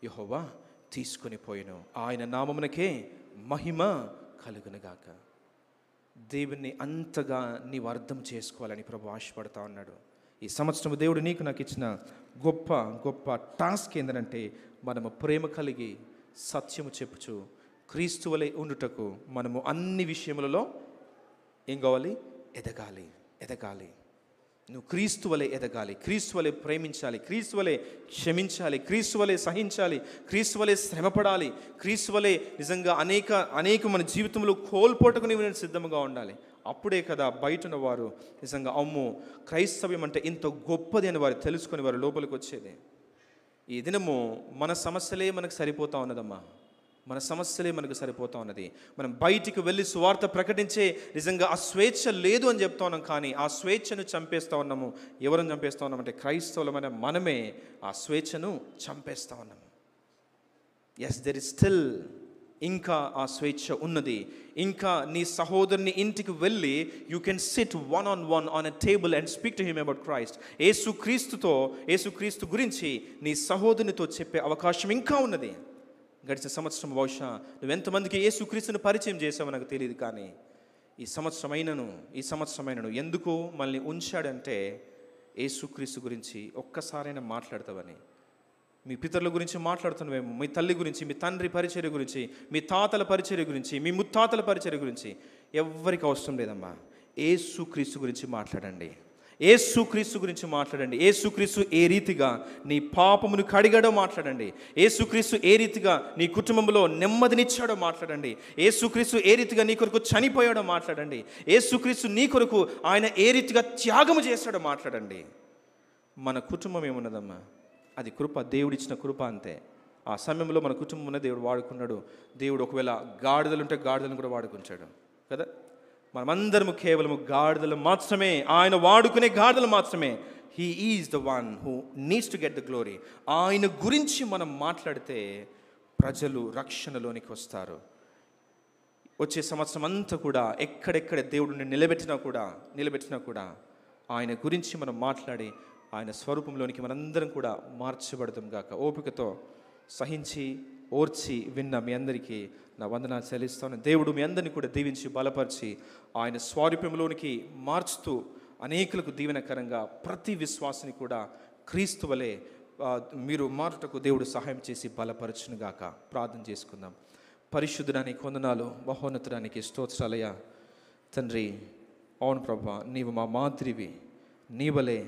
యెహోవా తీసుకొని పోయెను, ఆయన నామమునకే మహిమ కలుగునుగాక. దేవుణ్ణి అంతగా నీవు అర్థం చేసుకోవాలని ప్రభు ఆశపడతా ఉన్నాడు. ఈ సంవత్సరం దేవుడు నాకు ఇచ్చిన గొప్ప టాస్క్ ఏంటంటే మనము ప్రేమ కలిగి సత్యము చెప్పుచు క్రీస్తు వలె ఉండుటకు మనము అన్ని విషయములలో ఏం కావాలి? ఎదగాలి. నువ్వు క్రీస్తు వలె ఎదగాలి, క్రీస్తు వలె ప్రేమించాలి, క్రీస్తు వలె క్షమించాలి, క్రీస్తు వలె సహించాలి, క్రీస్తు వలె శ్రమపడాలి, క్రీస్తు వలె నిజంగా అనేక మన జీవితంలో కోల్పోటకు నీవు సిద్ధంగా ఉండాలి. అప్పుడే కదా బయట ఉన్న వారు నిజంగా అమ్మో క్రైస్తవ్యం అంటే ఇంత గొప్పది అని వారు తెలుసుకొని వారు లోపలికి వచ్చేది. ఈ దినము మన సమస్యలే మనకు సరిపోతా ఉన్నదమ్మా, మన సమస్యలే మనకు సరిపోతా ఉన్నది. మనం బయటికి వెళ్ళి సువార్త ప్రకటించే నిజంగా ఆ స్వేచ్ఛ లేదు అని చెప్తా ఉన్నాం, కానీ ఆ స్వేచ్ఛను చంపేస్తూ ఉన్నాము. ఎవరిని చంపేస్తూ ఉన్నామంటే క్రైస్తవులమైన మనమే ఆ స్వేచ్ఛను చంపేస్తూ ఉన్నాము. ఎస్, దెర్ ఇస్ స్టిల్, ఇంకా ఆ స్వేచ్ఛ ఉన్నది. ఇంకా నీ సహోదరుని ఇంటికి వెళ్ళి you can SIT one on a table and speak to him about Christ. యేసుక్రీస్తు గురించి నీ సహోదరునితో చెప్పే అవకాశం ఇంకా ఉన్నది. గడిచిన సంవత్సరం బహుశా నువ్వెంతమందికి యేసుక్రీస్తుని పరిచయం చేసావో నాకు తెలియదు, కానీ ఈ సంవత్సరమైనను ఎందుకు మనల్ని ఉంచాడంటే యేసుక్రీస్తు గురించి ఒక్కసారైనా మాట్లాడతావని. మీ పితరుల గురించి మాట్లాడుతున్నావేమో, మీ తల్లి గురించి, మీ తండ్రి పరిచర్య గురించి, మీ తాతల పరిచర్య గురించి, మీ ముత్తాతల పరిచర్య గురించి ఎవ్వరికి అవసరం లేదమ్మా. యేసుక్రీస్తు గురించి మాట్లాడండి, యేసుక్రీస్తు గురించి మాట్లాడండి. యేసుక్రీస్తు ఏ రీతిగా నీ పాపమును కడిగాడో మాట్లాడండి. యేసుక్రీస్తు ఏ రీతిగా నీ కుటుంబంలో నెమ్మదినిచ్చాడో మాట్లాడండి. యేసుక్రీస్తు ఏ రీతిగా నీ కొరకు చనిపోయాడో మాట్లాడండి. యేసుక్రీస్తు నీ కొరకు ఆయన ఏ రీతిగా త్యాగము చేశాడో మాట్లాడండి. మన కుటుంబం ఏమున్నదమ్మా, అది కృప, దేవుడిచ్చిన కృప అంతే. ఆ సమయంలో మన కుటుంబం ఉన్న దేవుడు వాడుకున్నాడు. దేవుడు ఒకవేళ గాడిదలు ఉంటే గాడిదలను కూడా వాడుకుంటాడు కదా. మనమందరము కేవలము గాడిదలు మాత్రమే, ఆయన వాడుకునే గాడిదలు మాత్రమే. He is the one who needs to get the glory. ఆయన గురించి మనం మాట్లాడితే ప్రజలు రక్షణలోనికి వస్తారు. వచ్చే సంవత్సరం అంతా కూడా ఎక్కడెక్కడ దేవుడిని నిలబెట్టినా కూడా ఆయన గురించి మనం మాట్లాడి ఆయన స్వరూపంలోనికి మనందరం కూడా మార్చబడతాం గాక. ఓపికతో సహించి ఓర్చి విన్న మీ అందరికీ నా వందనాలు చెల్లిస్తాను. దేవుడు మీ అందరినీ కూడా దీవించి బలపరిచి ఆయన స్వరూపంలోనికి మార్చుతూ అనేకులకు దీవెనకరంగా ప్రతి విశ్వాసిని కూడా క్రీస్తు వలె మీరు మారుటకు దేవుడు సహాయం చేసి బలపరచును గాక. ప్రార్థన చేసుకుందాం. పరిశుద్ధుడానికి వందనాలు, మహోన్నతుడానికి స్తోత్రాలయ్యా తండ్రి. అవును ప్రభా, నీవు మా మాదిరివి, నీ వలె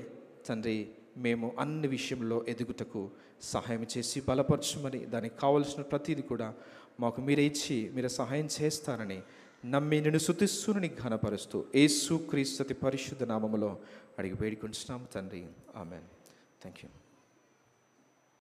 తండ్రి మేము అన్ని విషయంలో ఎదుగుటకు సహాయం చేసి బలపరచమని, దానికి కావలసిన ప్రతిదీ కూడా మాకు మీరే ఇచ్చి మీరు సహాయం చేస్తారని నమ్మి నిన్ను స్తుతిస్తూ నీకు ఘనపరుస్తూ యేసుక్రీస్తు పరిశుద్ధ నామములో అడిగి వేడుకుంటున్నాము తండ్రి. ఆమెన్. Thank you.